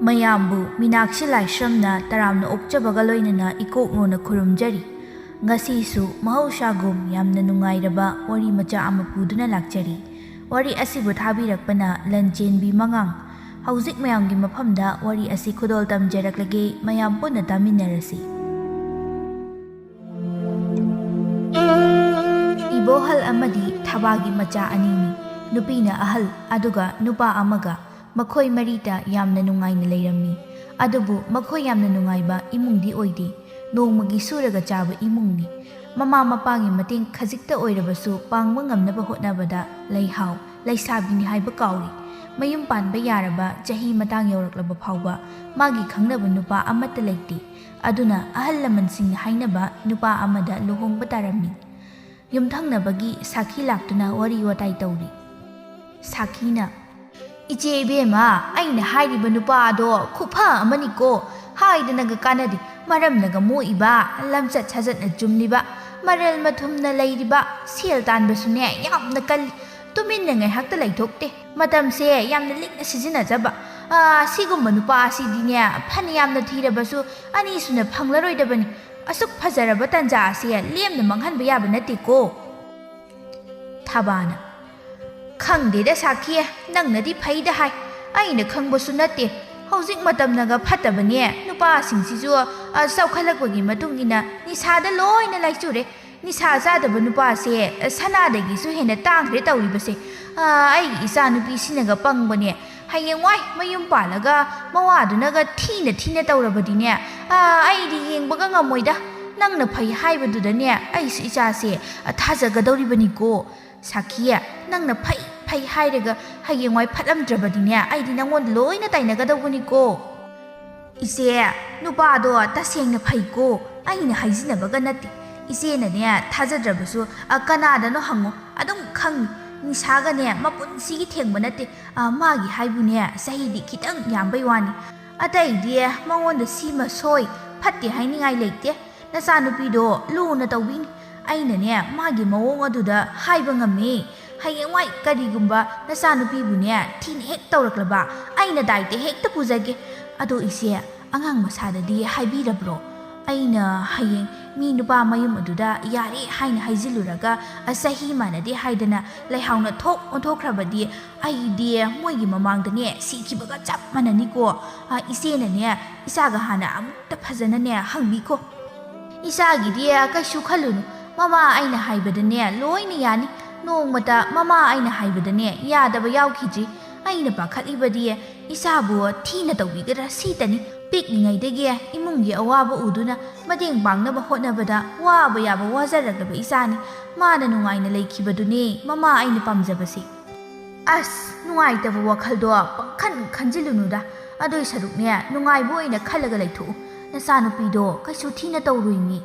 ꯃꯌꯥꯝꯕꯨ ꯃꯤꯅꯥꯛꯁꯤ ꯂꯥꯏꯁ꯭ꯔꯝꯅ ꯇꯔꯥꯝꯅ ꯑꯣꯛꯆꯕꯒ ꯂꯣꯏꯅꯅ ꯏꯀꯣꯛꯅꯣꯅ ꯈꯨꯔꯨꯝꯖꯔꯤ꯫ ꯉꯁꯤꯁꯨ ꯃꯍꯧꯁꯥꯒꯨꯝ ꯌꯥꯝꯅ ꯅꯨꯡꯉꯥꯏꯔꯕ ꯋꯥꯔꯤ ꯃꯆꯥ ꯑꯃ ꯄꯨꯗꯨꯅ ꯂꯥꯛꯆꯔꯤ꯫ ꯋꯥꯔꯤ ꯑꯁꯤꯕꯨ ꯊꯥꯕꯤꯔꯛꯄꯅ ꯂꯟꯆꯦꯟꯕꯤ ꯃꯉꯥꯡ꯫ ꯍꯧꯖꯤꯛ ꯃꯌꯥꯝꯒꯤ ꯃꯐꯝꯗ ꯋꯥꯔꯤ ꯑꯁꯤ ꯈꯨꯗꯣꯜ ꯇꯝꯖꯔꯛꯂꯒꯦ, ꯃꯌꯥꯝ ꯄꯨꯟꯅ ꯇꯥꯃꯤꯟꯅꯔꯁꯤ꯫ ꯏꯕꯣꯍꯜ ꯑꯃꯗꯤ ꯊꯕꯥꯒꯤ ꯃꯆꯥ ꯑꯅꯤꯅꯤ꯫ ꯅꯨꯄꯤꯅ ꯑꯍꯜ ꯑꯗꯨꯒ ꯅꯨꯄꯥ ꯑꯃꯒ ꯃꯈꯣꯏ ꯃꯔꯤꯇ ꯌꯥꯝꯅ ꯅꯨꯡꯉꯥꯏꯅ ꯂꯩꯔꯝꯃꯤ꯫ ꯑꯗꯨꯕꯨ ꯃꯈꯣꯏ ꯌꯥꯝꯅ ꯅꯨꯡꯉꯥꯏꯕ ꯏꯃꯨꯡꯗꯤ ꯑꯣꯏꯗꯦ꯫ ꯅꯣꯡꯃꯒꯤ ꯁꯨꯔꯒ ꯆꯥꯕ ꯏꯃꯨꯡꯅꯤ꯫ ꯃꯃꯥ ꯃꯄꯥꯒꯤ ꯃꯇꯦꯡ ꯈꯖꯤꯛꯇ ꯑꯣꯏꯔꯕꯁꯨ ꯄꯥꯡꯕ ꯉꯝꯅꯕ ꯍꯣꯠꯅꯕꯗ ꯂꯩꯍꯥꯎ ꯂꯩꯁꯥꯕꯤꯅꯤ ꯍꯥꯏꯕ ꯀꯥꯎꯔꯤ꯫ ꯃꯌꯨꯝ ꯄꯥꯟꯕ ꯌꯥꯔꯕ ꯆꯍꯤ ꯃꯇꯥꯡ ꯌꯧꯔꯛꯂꯕ ꯐꯥꯎꯕ ꯃꯥꯒꯤ ꯈꯪꯅꯕ ꯅꯨꯄꯥ ꯑꯃꯠꯇ ꯂꯩꯇꯦ꯫ ꯑꯗꯨꯅ ꯑꯍꯜ ꯂꯃꯟꯁꯤꯡꯅ ꯍꯥꯏꯅꯕ ꯅꯨꯄꯥ ꯑꯃꯗ ꯂꯨꯍꯣꯡꯕ ꯇꯥꯔꯝꯃꯤ꯫ ꯌꯨꯝꯊꯪꯅꯕꯒꯤ ꯁꯥꯈꯤ ꯂꯥꯛꯇꯨꯅ ꯋꯥꯔꯤ ꯋꯥꯇꯥꯏ ꯇꯧꯔꯤ꯫ ꯁꯥꯈꯤꯅ, "ꯏꯆꯦ ꯏꯕꯦꯝꯃ, ꯑꯩꯅ ꯍꯥꯏꯔꯤꯕ ꯅꯨꯄꯥ ꯑꯗꯣ ꯈꯨꯐ ꯑꯃꯅꯤꯀꯣ, ꯍꯥꯏꯗꯅꯒ ꯀꯥꯟꯅꯗꯦ꯫ ꯃꯔꯝꯅꯒ ꯃꯣꯛꯏꯕ, ꯂꯝꯆꯠ ꯁꯥꯖꯠꯅ ꯆꯨꯝꯂꯤꯕ, ꯃꯔꯜ ꯃꯊꯨꯝꯅ ꯂꯩꯔꯤꯕ, ꯁꯦꯜ ꯇꯥꯟꯕꯁꯨꯅꯦ ꯌꯥꯝꯅ ꯀꯜꯂꯤ, ꯇꯨꯃꯤꯟꯅ ꯉꯥꯏꯍꯥꯛꯇ ꯂꯩꯊꯣꯛꯇꯦ, ꯃꯇꯝꯁꯦ ꯌꯥꯝꯅ ꯂꯤꯛꯅ ꯁꯤꯖꯤꯟꯅꯖꯕ꯫ ꯁꯤꯒꯨꯝꯕ ꯅꯨꯄꯥ ꯑꯁꯤꯗꯤꯅꯦ ꯐꯅ ꯌꯥꯝꯅ ꯊꯤꯔꯕꯁꯨ ꯑꯅꯤꯁꯨꯅ ꯐꯪꯂꯔꯣꯏꯗꯕꯅꯤ꯫ ꯑꯁꯨꯛ ꯐꯖꯔꯕ ꯇꯟꯖꯥ ꯑꯁꯤ ꯂꯦꯝꯅ ꯃꯥꯡꯍꯟꯕ ꯌꯥꯕ ꯅꯠꯇꯦꯀꯣ." ꯊꯕꯥꯅ, "ꯈꯪꯗꯦꯗ ꯁꯥꯈꯤ, ꯅꯪꯅꯗꯤ ꯐꯩꯗ ꯍꯥꯏ, ꯑꯩꯅ ꯈꯪꯕꯁꯨ ꯅꯠꯇꯦ꯫ ꯍꯧꯖꯤꯛ ꯃꯇꯝꯅꯒ ꯐꯠꯇꯕꯅꯦ, ꯅꯨꯄꯥꯁꯤꯡꯁꯤꯁꯨ ꯆꯥꯎꯈꯠꯂꯛꯄꯒꯤ ꯃꯇꯨꯡ ꯏꯟꯅ ꯅꯤꯁꯥꯗ ꯂꯣꯏꯅ ꯂꯥꯏꯆꯨꯔꯦ꯫ ꯅꯤꯁꯥ ꯆꯥꯗꯕ ꯅꯨꯄꯥꯁꯦ ꯁꯅꯥꯗꯒꯤꯁꯨ ꯍꯦꯟꯅ ꯇꯥꯡꯈ꯭ꯔꯦ ꯇꯧꯔꯤꯕꯁꯦ꯫ ꯑꯩꯒꯤ ꯏꯆꯥꯅꯨꯄꯤꯁꯤꯅꯒ ꯄꯪꯕꯅꯦ, ꯍꯌꯦꯡꯋꯥꯏ ꯃꯌꯨꯝ ꯄꯥꯜꯂꯒ ꯃꯋꯥꯗꯨꯅꯒ ꯊꯤꯅ ꯊꯤꯅ ꯇꯧꯔꯕꯗꯤꯅꯦ ꯑꯩꯗꯤ ꯌꯦꯡꯕꯒ ꯉꯝꯃꯣꯏꯗ꯫ ꯅꯪꯅ ꯐꯩ ꯍꯥꯏꯕꯗꯨꯗꯅꯦ ꯑꯩꯁꯨ ꯏꯆꯥꯁꯦ ꯊꯥꯖꯒꯗꯧꯔꯤꯕꯅꯤꯀꯣ꯫ ꯁꯥꯈꯤ, ꯅꯪꯅ ꯐꯩ ꯐꯩ ꯍꯥꯏꯔꯒ ꯍꯌꯦꯡꯋꯥꯏ ꯐꯠꯂꯝꯗ꯭ꯔꯕꯗꯤꯅꯦ ꯑꯩꯗꯤ ꯅꯪꯉꯣꯟꯗ ꯂꯣꯏꯅ ꯇꯥꯏꯅꯒꯗꯧꯕꯅꯤꯀோ꯫ ꯏꯆꯦ, ꯅꯨꯄꯥꯗꯣ ꯇꯁꯦꯡꯅ ꯐꯩꯀꯣ, ꯑꯩꯅ ꯍꯥꯏꯖꯤꯟꯅꯕꯒ ꯅꯠꯇꯦ꯫ ꯏꯆꯦꯅꯅꯦ ꯊꯥꯖꯗ꯭ꯔꯕꯁꯨ ꯀꯅꯥꯗꯅꯣ ꯍꯪꯉꯣ, ꯑꯗꯨꯝ ꯈꯪꯅꯤ꯫ ꯅꯤꯁꯥꯒꯅꯦ ꯃꯄꯨꯟꯁꯤꯒꯤ ꯊꯦꯡꯕ ꯅꯠꯇꯦ꯫ ꯃꯥꯒꯤ ꯍꯥꯏꯕꯨꯅꯦ ꯆꯍꯤꯗꯤ ꯈꯤꯇꯪ ꯌꯥꯝꯕꯩ ꯋꯥꯅꯤ꯫ ꯑꯇꯩꯗꯤ ꯃꯉꯣꯟꯗ ꯁꯤꯃ ꯁꯣꯏ ꯐꯠꯇꯦ ꯍꯥꯏꯅꯤꯡꯉꯥꯏ ꯂꯩꯇꯦ꯫ ꯅꯆꯥꯅꯨꯄꯤꯗꯣ ꯂꯨꯅ ꯇꯧꯕꯤꯅꯤ꯫ ꯑꯩꯅꯅꯦ ꯃꯥꯒꯤ ꯃꯑꯣꯡ ꯑꯗꯨꯗ ꯍꯥꯏꯕ ꯉꯝꯃꯤ꯫ ꯍꯌꯦꯡꯋꯥꯏ ꯀꯔꯤꯒꯨꯝꯕ ꯅꯆꯥꯅꯨꯄꯤꯕꯨꯅꯦ ꯊꯤꯅ ꯍꯦꯛ ꯇꯧꯔꯛꯂꯕ ꯑꯩꯅ ꯗꯥꯏꯇ ꯍꯦꯛꯇ ꯄꯨꯖꯒꯦ꯫ ꯑꯗꯣ ꯏꯆꯦ, ꯑꯉꯥꯡ ꯃꯁꯥꯗꯗꯤ ꯍꯥꯏꯕꯤꯔꯕ꯭ꯔꯣ? ꯑꯩꯅ ꯍꯌꯦꯡ ꯃꯤ ꯅꯨꯄా ꯃꯌꯨꯝ ꯑꯗꯨꯗ ꯌꯥꯔꯦ ꯍꯥꯏꯅ ꯍꯥꯏꯖꯤꯜꯂꯨꯔꯒ ꯆꯍꯤ ꯃꯥꯟꯅꯗꯦ ꯍꯥꯏꯗꯅ ꯂꯩꯍꯥꯎꯅ ꯊꯣꯛ ꯑꯣꯟꯊꯣꯛꯈ꯭ꯔꯕꯗꯤ ꯑꯩꯗꯤ ꯃꯣꯏꯒꯤ ꯃꯃꯥꯡꯗꯅꯦ ꯁꯤꯈꯤꯕꯒ ꯆꯞ ꯃꯥꯟꯅꯅꯤꯀꯣ꯫ ꯏꯆꯦꯅꯅꯦ ꯏꯆꯥꯒ ꯍꯥꯟꯅ ꯑꯃꯨꯛꯇ ꯐꯖꯅꯅꯦ ꯍꯪꯕꯤꯀꯣ꯫ ꯏꯆꯥꯒꯤꯗꯤ ꯀꯩꯁꯨ ꯈꯜꯂꯨꯅꯨ, ꯃꯃꯥ ꯑꯩꯅ ꯍꯥꯏꯕꯗꯅꯦ ꯂꯣꯏꯅ ꯌꯥꯅꯤ꯫ ꯅꯣꯡꯃꯇ ꯃꯃꯥ ꯑꯩꯅ ꯍꯥꯏꯕꯗꯅꯦ ꯌꯥꯗꯕ ꯌꯥꯎꯈꯤꯗ꯭ꯔꯤ꯫ ꯑꯩꯅ ꯄꯥꯈꯠꯂꯤꯕꯗꯤ ꯏꯆꯥꯕꯨ ꯊꯤꯅ ꯇꯧꯕꯤꯒꯗ꯭ꯔꯥ ꯁꯤꯇꯅꯤ꯫ ꯄꯤꯛꯂꯤꯉꯩꯗꯒꯤ ꯏꯃꯨꯡꯒꯤ ꯑꯋꯥꯕ ꯎꯗꯨꯅ ꯃꯇꯦꯡ ꯄꯥꯡꯅꯕ ꯍꯣꯠꯅꯕꯗ ꯋꯥꯕ ꯌꯥꯕ ꯋꯥꯖꯔꯛꯂꯕ ꯏꯆꯥꯅꯤ꯫ ꯃꯥꯅ ꯅꯨꯡꯉꯥꯏꯅ ꯂꯩꯈꯤꯕꯗꯨꯅꯤ ꯃꯃꯥ ꯑꯩꯅ ꯄꯥꯝꯖꯕꯁꯤ꯫ ꯑꯁ, ꯅꯨꯡꯉꯥꯏꯇꯕ ꯋꯥꯈꯜꯗꯣ ꯄꯪꯈꯟ ꯈꯟꯖꯤꯜꯂꯨꯅꯨꯗ꯫ ꯑꯗꯨꯏ ꯁꯔꯨꯛꯅꯦ ꯅꯨꯡꯉꯥꯏꯕ ꯑꯣꯏꯅ ꯈꯜꯂꯒ ꯂꯩꯊꯣꯛꯎ꯫ ꯅꯆꯥꯅꯨꯄꯤꯗꯣ ꯀꯩꯁꯨ ꯊꯤꯅ ꯇꯧꯔꯣꯏꯃꯤ꯫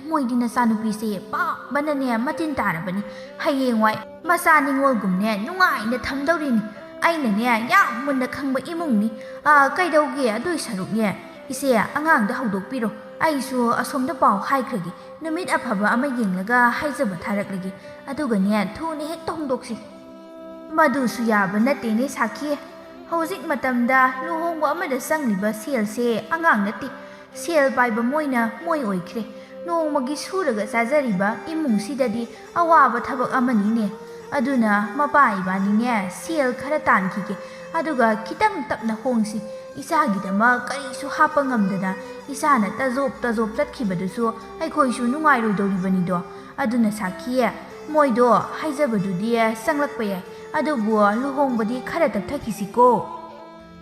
ꯃꯣꯏꯗꯤ ꯅꯆꯥꯅꯨꯄꯤꯁꯦ ꯄꯥꯝꯕꯅꯅꯦ ꯃꯇꯤꯟ ꯇꯥꯔꯕꯅꯤ꯫ ꯍꯌꯦꯡꯋꯥꯏ ꯃꯆꯥ ꯅꯤꯉꯣꯜꯒꯨꯝꯅꯦ ꯅꯨꯡꯉꯥꯏꯅ ꯊꯝꯗꯧꯔꯤꯅꯤ꯫ ꯑꯩꯅꯅꯦ ꯌꯥꯝ ꯃꯨꯟꯅ ꯈꯪꯕ ꯏꯃꯨꯡꯅꯤ꯫ ꯀꯩꯗꯧꯒꯦ ꯑꯗꯨꯏ ꯁꯔꯨꯛꯅꯦ ꯏꯆꯦ ꯑꯉꯥꯡꯗ ꯍꯧꯗꯣꯛꯄꯤꯔꯣ꯫ ꯑꯩꯁꯨ ꯑꯁꯣꯝꯗ ꯄꯥꯎ ꯍꯥꯏꯈ꯭ꯔꯒꯦ꯫ ꯅꯨꯃꯤꯠ ꯑꯐꯕ ꯑꯃ ꯌꯦꯡꯂꯒ ꯍꯥꯏꯖꯕ ꯊꯥꯔꯛꯂꯒꯦ꯫ ꯑꯗꯨꯒꯅꯦ ꯊꯨꯅ ꯍꯦꯛꯇ ꯍꯣꯡꯗꯣꯛꯁꯤ꯫ ꯃꯗꯨꯁꯨ ꯌꯥꯕ ꯅꯠꯇꯦꯅꯦ ꯁꯥꯈꯤ꯫ ꯍꯧꯖꯤꯛ ꯃꯇꯝꯗ ꯂꯨꯍꯣꯡꯕ ꯑꯃꯗ ꯆꯪꯂꯤꯕ ꯁꯦꯜꯁꯦ ꯑꯉꯥꯡ ꯅꯠꯇꯦ꯫ ꯁꯦල් ꯄꯥꯏꯕ ꯃꯣꯏꯅ ꯃꯣꯏ ꯑꯣꯏꯈ꯭ꯔꯦ꯫ ꯅꯣꯡꯃꯒꯤ ꯁꯨꯔꯒ ꯆꯥꯖꯔꯤꯕ ꯏꯃꯨꯡꯁꯤꯗꯗꯤ ꯑꯋꯥꯕ ꯊꯕꯛ ꯑꯃꯅꯤꯅꯦ꯫ ꯑꯗꯨꯅ ꯃꯄꯥ ꯏꯕꯥꯅꯤꯅꯦ ꯁꯦල් ꯈꯔ ꯇꯥꯟꯈꯤꯒꯦ, ꯑꯗꯨꯒ ꯈꯤꯇꯪ ꯇꯞꯅ ꯍꯣꯡꯁꯤ꯫ ꯏꯆꯥꯒꯤꯗꯃꯛ ꯀꯔꯤꯁꯨ ꯍꯥꯞꯄ ꯉꯝꯗꯅ ꯏꯆꯥꯅ ꯇꯖꯣꯞ ꯇꯖꯣꯞ ꯆꯠꯈꯤꯕꯗꯨꯁꯨ ꯑꯩꯈꯣꯏꯁꯨ ꯅꯨꯡꯉꯥꯏꯔꯣꯏꯗꯧꯔꯤꯕꯅꯤꯗꯣ꯫ ꯑꯗꯨꯅ ꯁꯥꯈꯤ, ꯃꯣꯏꯗꯣ ꯍꯥꯏꯖꯕꯗꯨꯗꯤ ꯆꯪꯂꯛꯄ ꯌꯥꯏ, ꯑꯗꯨꯕꯨ ꯂꯨꯍꯣꯡꯕꯗꯤꯈꯔ ꯇꯞꯊꯈꯤꯁꯤꯀꯣ꯫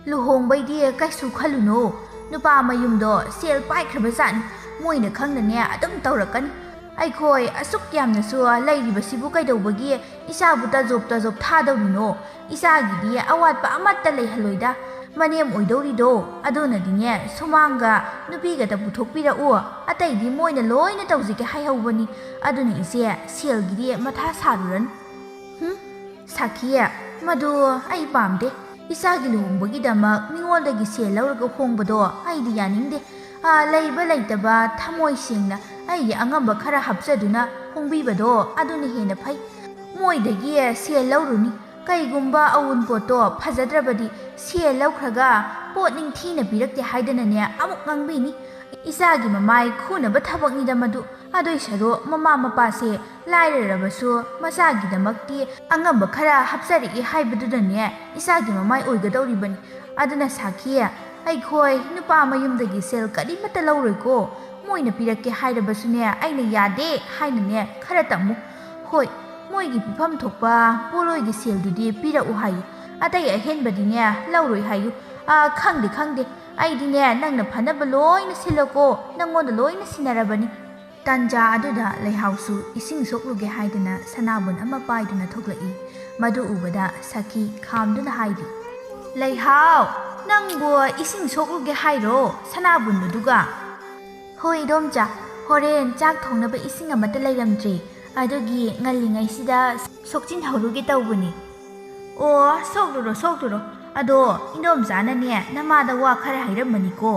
ꯂꯨꯍꯣꯡꯕꯩꯗꯤ ꯀꯩꯁꯨ ꯈꯜꯂꯨꯅꯨ꯫ ꯅꯨꯄꯥ ꯃꯌꯨꯝꯗꯣ ꯁꯦල් ꯄꯥꯏꯈ꯭ꯔꯕꯖꯥꯠꯅꯤ꯫ ꯃꯣꯏꯅ ꯈꯪꯅꯅꯦ ꯑꯗꯨꯝ ꯇꯧꯔꯛꯀꯅꯤ꯫ ꯑꯩꯈꯣꯏ ꯑꯁꯨꯛ ꯌꯥꯝꯅꯁꯨ ꯂꯩꯔꯤꯕꯁꯤꯕꯨ ꯀꯩꯗꯧꯕꯒꯤ ꯏꯆꯥꯕꯨ ꯇꯖꯣꯞ ꯇꯖꯣꯞ ꯊꯥꯗꯧꯔꯤꯅꯣ? ꯏꯆꯥꯒꯤꯗꯤ ꯑꯋꯥꯠꯄ ꯑꯃꯠꯇ ꯂꯩꯍꯜꯂꯣꯏꯗ꯫ ꯃꯅꯦꯝ ꯑꯣꯏꯗꯧꯔꯤꯗꯣ ꯑꯗꯨꯅꯗꯤꯅꯦ ꯁꯨꯃꯥꯡꯒ ꯅꯨꯄꯤꯒꯇ ꯄꯨꯊꯣꯛꯄꯤꯔꯛꯎ, ꯑꯇꯩꯗꯤ ꯃꯣꯏꯅ ꯂꯣꯏꯅ ꯇꯧꯖꯒꯦ ꯍꯥꯏꯍꯧꯕꯅꯤ꯫ ꯑꯗꯨꯅ ꯏꯆꯦ ꯁꯦꯜꯒꯤꯗꯤ ꯃꯊꯥ ꯁꯥꯔꯨꯔꯅꯨ꯫ ꯁꯥꯈꯤ, ꯃꯗꯨ ꯑꯩ ꯄꯥꯝꯗꯦ꯫ ꯏꯆꯥꯒꯤ ꯂꯨꯍꯣꯡꯕꯒꯤꯗꯃꯛ ꯃꯤꯉꯣꯟꯗꯒꯤ ꯁꯦꯜ ꯂꯧꯔꯒ ꯍꯣꯡꯕꯗꯣ ꯑꯩꯗꯤ ꯌꯥꯅꯤꯡꯗꯦ꯫ ꯂꯩꯕ ꯂꯩꯇꯕ ꯊꯃꯣꯏ ꯁꯦꯡꯅ ꯑꯩꯒꯤ ꯑꯉꯝꯕ ꯈꯔ ꯍꯥꯞꯆꯗꯨꯅ ꯍꯣꯡꯕꯤꯕꯗꯣ ꯑꯗꯨꯅ ꯍꯦꯟꯅ ꯐꯩ꯫ ꯃꯣꯏꯗꯒꯤ ꯁꯦꯜ ꯂꯧꯔꯨꯅꯤ, ꯀꯩꯒꯨꯝꯕ ꯑꯎꯟꯄꯣꯠꯇꯣ ꯐꯖꯗ꯭ꯔꯕꯗꯤ ꯁꯦꯜ ꯂꯧꯈ꯭ꯔꯒ ꯄꯣꯠ ꯅꯤꯡꯊꯤꯅ ꯄꯤꯔꯛꯇꯦ ꯍꯥꯏꯗꯅꯅꯦ ꯑꯃꯨꯛ ꯉꯥꯡꯕꯤꯅꯤ ꯏꯆꯥꯒꯤ ꯃꯃꯥꯏ ꯈꯨꯅꯕ ꯊꯕꯛꯅꯤꯗ ꯃꯗꯨ ꯑꯗꯨꯏ ꯁꯔꯨꯛ ꯃꯃꯥ ꯃꯄꯥꯁꯦ ꯂꯥꯏꯔꯔꯕꯁꯨ ꯃꯆꯥꯒꯤꯗꯃꯛꯇꯤ ꯑꯉꯝꯕ ꯈꯔ ꯍꯥꯞꯆꯔꯛꯏ ꯍꯥꯏꯕꯗꯨꯗꯅꯦ ꯏꯆꯥꯒꯤ ꯃꯃꯥꯏ ꯑꯣꯏꯒꯗꯧꯔꯤꯕꯅꯤ ꯑꯗꯨꯅ ꯁꯥꯈꯤ ꯑꯩꯈꯣꯏ ꯅꯨꯄꯥ ꯃꯌꯨꯝꯗꯒꯤ ꯁꯦꯜ ꯀꯔꯤꯃꯠꯇ ꯂꯧꯔꯣꯏꯀꯣ ꯃꯣꯏꯅ ꯄꯤꯔꯛꯀꯦ ꯍꯥꯏꯔꯕꯁꯨꯅꯦ ꯑꯩꯅ ꯌꯥꯗꯦ ꯍꯥꯏꯅꯅꯦ ꯈꯔ ꯇꯝꯃꯨ ꯍꯣꯏ ꯃꯣꯏꯒꯤ ꯄꯤꯐꯝ ꯊꯣꯛꯄ ꯄꯣꯠꯂꯣꯏꯒꯤ ꯁꯦꯜꯗꯨꯗꯤ ꯄꯤꯔꯛꯎ ꯍꯥꯏꯌꯨ ꯑꯇꯩ ꯑꯍꯦꯟꯕꯗꯤꯅꯦ ꯂꯧꯔꯣꯏ ꯍꯥꯏꯌꯨ ꯈꯪꯗꯦ ꯑꯩꯗꯤꯅꯦ ꯅꯪꯅ ꯐꯅꯕ ꯂꯣꯏꯅ ꯁꯤꯜꯂꯣꯀꯣ ꯅꯪꯉꯣꯟꯗ ꯂꯣꯏꯅ ꯁꯤꯟꯅꯔꯕꯅꯤ ꯇꯟꯖꯥ ꯑꯗꯨꯗ ꯂꯩꯍꯥꯎꯁꯨ ꯏꯁꯤꯡ ꯁꯣꯛꯂꯨꯒꯦ ꯍꯥꯏꯗꯨꯅ ꯁꯅꯥꯕꯨꯟ ꯑꯃ ꯄꯥꯏꯗꯨꯅ ꯊꯣꯛꯂꯛꯏ ꯃꯗꯨ ꯎꯕꯗ ꯁꯈꯤ ꯈꯥꯝꯗꯨꯅ ꯍꯥꯏꯔꯤ ꯂꯩꯍꯥꯎ ꯅꯪꯕꯨ ꯏꯁꯤꯡ ꯁꯣꯛꯂꯨꯒꯦ ꯍꯥꯏꯔꯣ ꯁꯅꯥꯕꯨꯟꯗꯨꯒ ꯍꯣꯏ ꯏꯗꯣꯝꯆꯥ ꯍꯣꯔꯦꯟ ꯆꯥꯛ ꯊꯣꯡꯅꯕ ꯏꯁꯤꯡ ꯑꯃꯠꯇ ꯂꯩꯔꯝꯗ꯭ꯔꯤ ꯑꯗꯨꯒꯤ ꯉꯜꯂꯤꯉꯩꯁꯤꯗ ꯁꯣꯛꯆꯤꯟꯍꯧꯔꯨꯒꯦ ꯇꯧꯕꯅꯤ ꯑꯣ ꯁꯣꯛꯂꯨꯔꯣ ꯑꯗꯣ ꯏꯗꯣꯝꯆꯥꯅꯅꯦ ꯅꯃꯥꯗ ꯋꯥ ꯈꯔ ꯍꯥꯏꯔꯝꯕꯅꯤꯀꯣ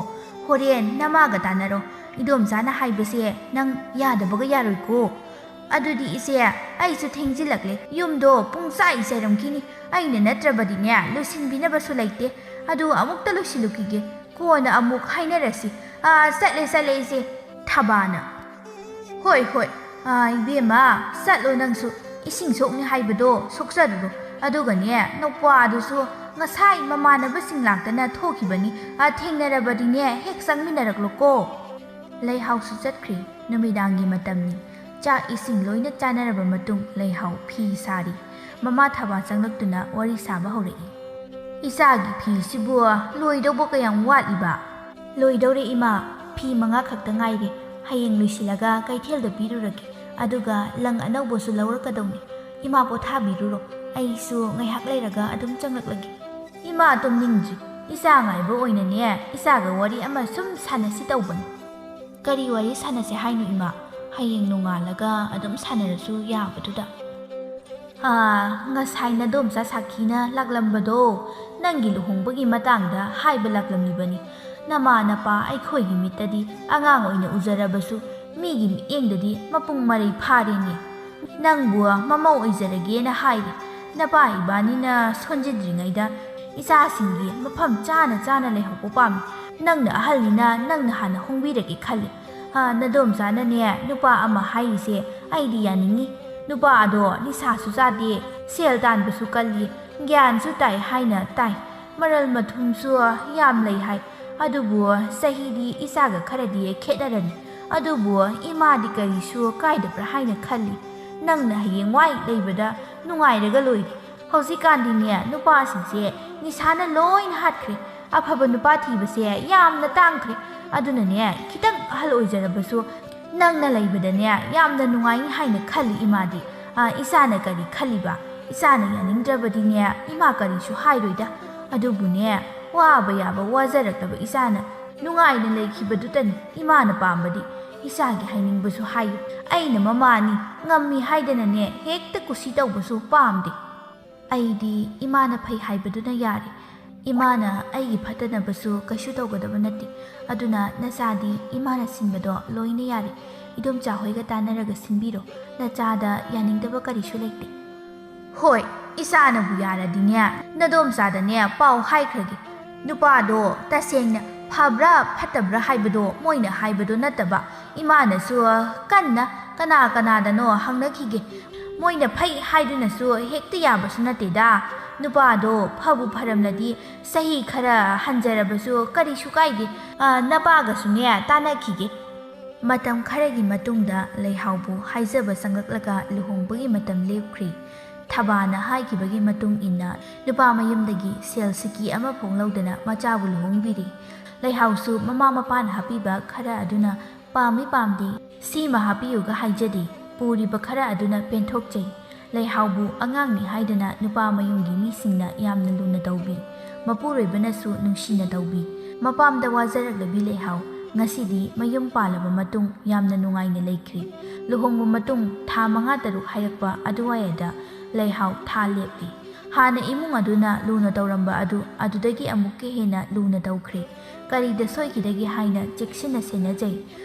ꯍꯣꯔꯦꯟ ꯅꯃꯥꯒ ꯇꯥꯟꯅꯔꯣ ꯏꯗꯣꯝꯆꯥꯅ ꯍꯥꯏꯕꯁꯦ ꯅꯪ ꯌꯥꯗꯕꯒ ꯌꯥꯔꯣꯏꯀꯣ ꯑꯗꯨꯗꯤ ꯏꯆꯦ ꯑꯩꯁꯨ ꯊꯦꯡꯖꯤꯜꯂꯛꯂꯦ ꯌꯨꯝꯗꯣ ꯄꯨꯡꯆꯥꯏ ꯆꯥꯏꯔꯝꯈꯤꯅꯤ ꯑꯩꯅ ꯅꯠꯇ꯭ꯔꯕꯗꯤꯅꯦ ꯂꯣꯏꯁꯤꯟꯕꯤꯅꯕꯁꯨ ꯂꯩꯇꯦ ꯑꯗꯨ ꯑꯃꯨꯛꯇ ꯂꯣꯏꯁꯤꯜꯂꯨꯈꯤꯒꯦ ꯀꯣꯟꯅ ꯑꯃꯨꯛ ꯍꯥꯏꯅꯔꯁꯤ ꯆꯠꯂꯦ ꯏꯆꯦ ꯊꯕꯥꯅ ꯍꯣꯏ ꯏꯕꯦꯝꯃ ꯆꯠꯂꯣ ꯅꯪꯁꯨ ꯏꯁꯤꯡ ꯁꯣꯛꯅꯤ ꯍꯥꯏꯕꯗꯣ ꯁꯣꯛꯆꯔꯨꯔꯣ ꯑꯗꯨꯒꯅꯦ ꯅꯧꯄꯥꯗꯨꯁꯨ ꯉꯁꯥꯏ ꯃꯃꯥꯟꯅꯕꯁꯤꯡ ꯂꯥꯛꯇꯅ ꯊꯣꯛꯈꯤꯕꯅꯤ ꯊꯦꯡꯅꯔꯕꯗꯤꯅꯦ ꯍꯦꯛ ꯆꯪꯃꯤꯟꯅꯔꯛꯂꯣꯀꯣ ꯂꯩꯍꯥꯎꯁꯨ ꯆꯠꯈ꯭ꯔꯤ ꯅꯨꯃꯤꯗꯥꯡꯒꯤ ꯃꯇꯝꯅꯤ ꯆꯥꯛ ꯏꯁꯤꯡ ꯂꯣꯏꯅ ꯆꯥꯅꯔꯕ ꯃꯇꯨꯡ ꯂꯩꯍꯥꯎ ꯐꯤ ꯁꯥꯔꯤ ꯃꯃꯥ ꯊꯕꯥ ꯆꯪꯂꯛꯇꯨꯅ ꯋꯥꯔꯤ ꯁꯥꯕ ꯍꯧꯔꯛꯏ ꯏꯆꯥꯒꯤ ꯐꯤꯁꯤꯕꯨ ꯂꯣꯏꯗꯧꯕ ꯀꯌꯥꯝ ꯋꯥꯠꯂꯤꯕ ꯂꯣꯏꯗꯧꯔꯦ ꯏꯃꯥ ꯐꯤ 5 ꯈꯛꯇ ꯉꯥꯏꯔꯦ ꯍꯌꯦꯡ ꯂꯣꯏꯁꯤꯜꯂꯒ ꯀꯩꯊꯦꯜꯗ ꯄꯤꯔꯨꯔꯒꯦ ꯑꯗꯨꯒ ꯂꯪ ꯑꯅꯧꯕꯁꯨ ꯂꯧꯔꯛꯀꯗꯧꯅꯤ ꯏꯃꯥ ꯄꯣꯊꯥꯕꯤꯔꯨꯔꯣ ꯑꯩꯁꯨ ꯉꯥꯏꯍꯥꯛ ꯂꯩꯔꯒ ꯑꯗꯨꯝ ꯆꯪꯂꯛꯂꯒꯦ ꯏꯃꯥ ꯇꯨꯝꯅꯤꯡꯗ꯭ꯔꯤ ꯏꯆꯥ ꯉꯥꯏꯕ ꯑꯣꯏꯅꯅꯦ ꯏꯆꯥꯒ ꯋꯥꯔꯤ ꯑꯃ ꯁꯨꯝ ꯁꯥꯟꯅꯁꯤ ꯇꯧꯕꯅꯤ ꯀꯔꯤ ꯋꯥꯔꯤ ꯁꯥꯟꯅꯁꯦ ꯍꯥꯏꯅꯣ ꯏꯃꯥ ꯍꯌꯦꯡ ꯅꯣꯡꯉꯥꯜꯂꯒ ꯑꯗꯨꯝ ꯁꯥꯟꯅꯔꯁꯨ ꯌꯥꯕꯗꯨꯗ ꯉꯁꯥꯏ ꯅꯗꯣꯝꯆꯥ ꯁꯥꯈꯤꯅ ꯂꯥꯛꯂꯝꯕꯗꯣ ꯅꯪꯒꯤ ꯂꯨꯍꯣꯡꯕꯒꯤ ꯃꯇꯥꯡꯗ ꯍꯥꯏꯕ ꯂꯥꯛꯂꯝꯃꯤꯕꯅꯤ ꯅꯃꯥ ꯅꯄꯥ ꯑꯩꯈꯣꯏꯒꯤ ꯃꯤꯠꯇꯗꯤ ꯑꯉꯥꯡ ꯑꯣꯏꯅ ꯎꯖꯔꯕꯁꯨ ꯃꯤꯒꯤ ꯃꯤꯠꯌꯦꯡꯗꯗꯤ ꯃꯄꯨꯡ ꯃꯔꯩ ꯐꯥꯔꯦꯅꯦ ꯅꯪꯕꯨ ꯃꯃꯧ ꯑꯣꯏꯖꯔꯒꯦꯅ ꯍꯥꯏꯔꯤ ꯅꯄꯥ ꯏꯕꯥꯅꯤꯅ ꯁꯣꯟꯖꯤꯟꯗ꯭ꯔꯤꯉꯩꯗ ꯏꯆꯥꯁꯤꯡꯒꯤ ꯃꯐꯝ ꯆꯥꯅ ꯂꯩꯍꯧꯕ ꯄꯥꯝꯃꯤ ꯅꯪꯅ ꯑꯍꯜꯅꯤꯅ ꯅꯪꯅ ꯍꯥꯟꯅ ꯍꯣꯡꯕꯤꯔꯒꯦ ꯈꯜꯂꯤ ꯅꯗꯣꯝꯆꯥꯅꯅꯦ ꯅꯨꯄꯥ ꯑꯃ ꯍꯥꯏꯔꯤꯁꯦ ꯑꯩꯗꯤ ꯌꯥꯅꯤꯡꯉꯤ ꯅꯨꯄꯥ ꯑꯗꯣ ꯅꯤꯁꯥꯁꯨ ꯆꯥꯗꯦ ꯁꯦꯜ ꯇꯥꯟꯕꯁꯨ ꯀꯜꯂꯤ ꯒ꯭ꯌꯥꯟꯁꯨ ꯇꯥꯏ ꯍꯥꯏꯅ ताई मरल मथुमसु याम लई हाय अदुबु सहीदी इसागा खरदी खेदरनी अदुबु इमादी करिसु कायदब्रा हायना खल्ली नंगना हयेंग वाई लेबदा नुंगाइरगा लोइरी हौजिकान्दिने नुपासिंसे निसाना लोइन हाटख्रे अफब नुपा थीबसे यामना तांख्रे अदुनने खितंग अहल ओइजरबसु नंगना लेबदने यामना नुंगाइ हायना खल्ली इमादी इसाना करी खल्लीबा इसाना यानिंद्रबदिने इमा करिसु हाइरोइदा अदुबुने Baba याबा वाजरक्तबा इसाना नुंगाइना लेखिबदुतनी इमाना पामबदी इसागी हाइनिंगबसु Hayu अइना ममानी ngami haidana hekta kusi tawbasu pamde aidi imana phai haibaduna yari imana aigi phatanabasu kashu tawgadaba natti aduna nasadi imana sinbado loina yari idom cha hoiga tanaraga sinbiro nachada yaningdaba karisu lekte hoi isana bu yaradine nadom sadane pau haikrage nupado tasengna fabra phatabra haibado moina haibado nataba imana su kanna kana kanadano hangnakige moina phai haidunasु hekta yabasu nateda nupado phabu pharamladi sahi khara hanjarabasu karisu kaide napaga sune tanakige matam kharagi matungda leihaubu haijaba sangaklaga luhongbagi matam lepkhri thabana haikibagi matung inna nupa mayumdagi selsiki ama phonglaudana machabu luhongbiri leihausu mama mapana hapiba khara aduna pami pamdi sima hapiyuga haijadi puriba khara aduna penthokjai leihaubu angangni haidana nupa mayumgi misingna yamna luna tawbi mapuroibanasu nungsina tawbi mapamda wajaraglabi leihau ngasidi mayum palaba matung yamna nungaina leikri luhongbu matung tha 5-6 hayakpa aduwayada leihau tha lepli hana imung aduna luna tawramba adudagi amukke hena luna tawkhri karida soikidagi haina cheksina senajai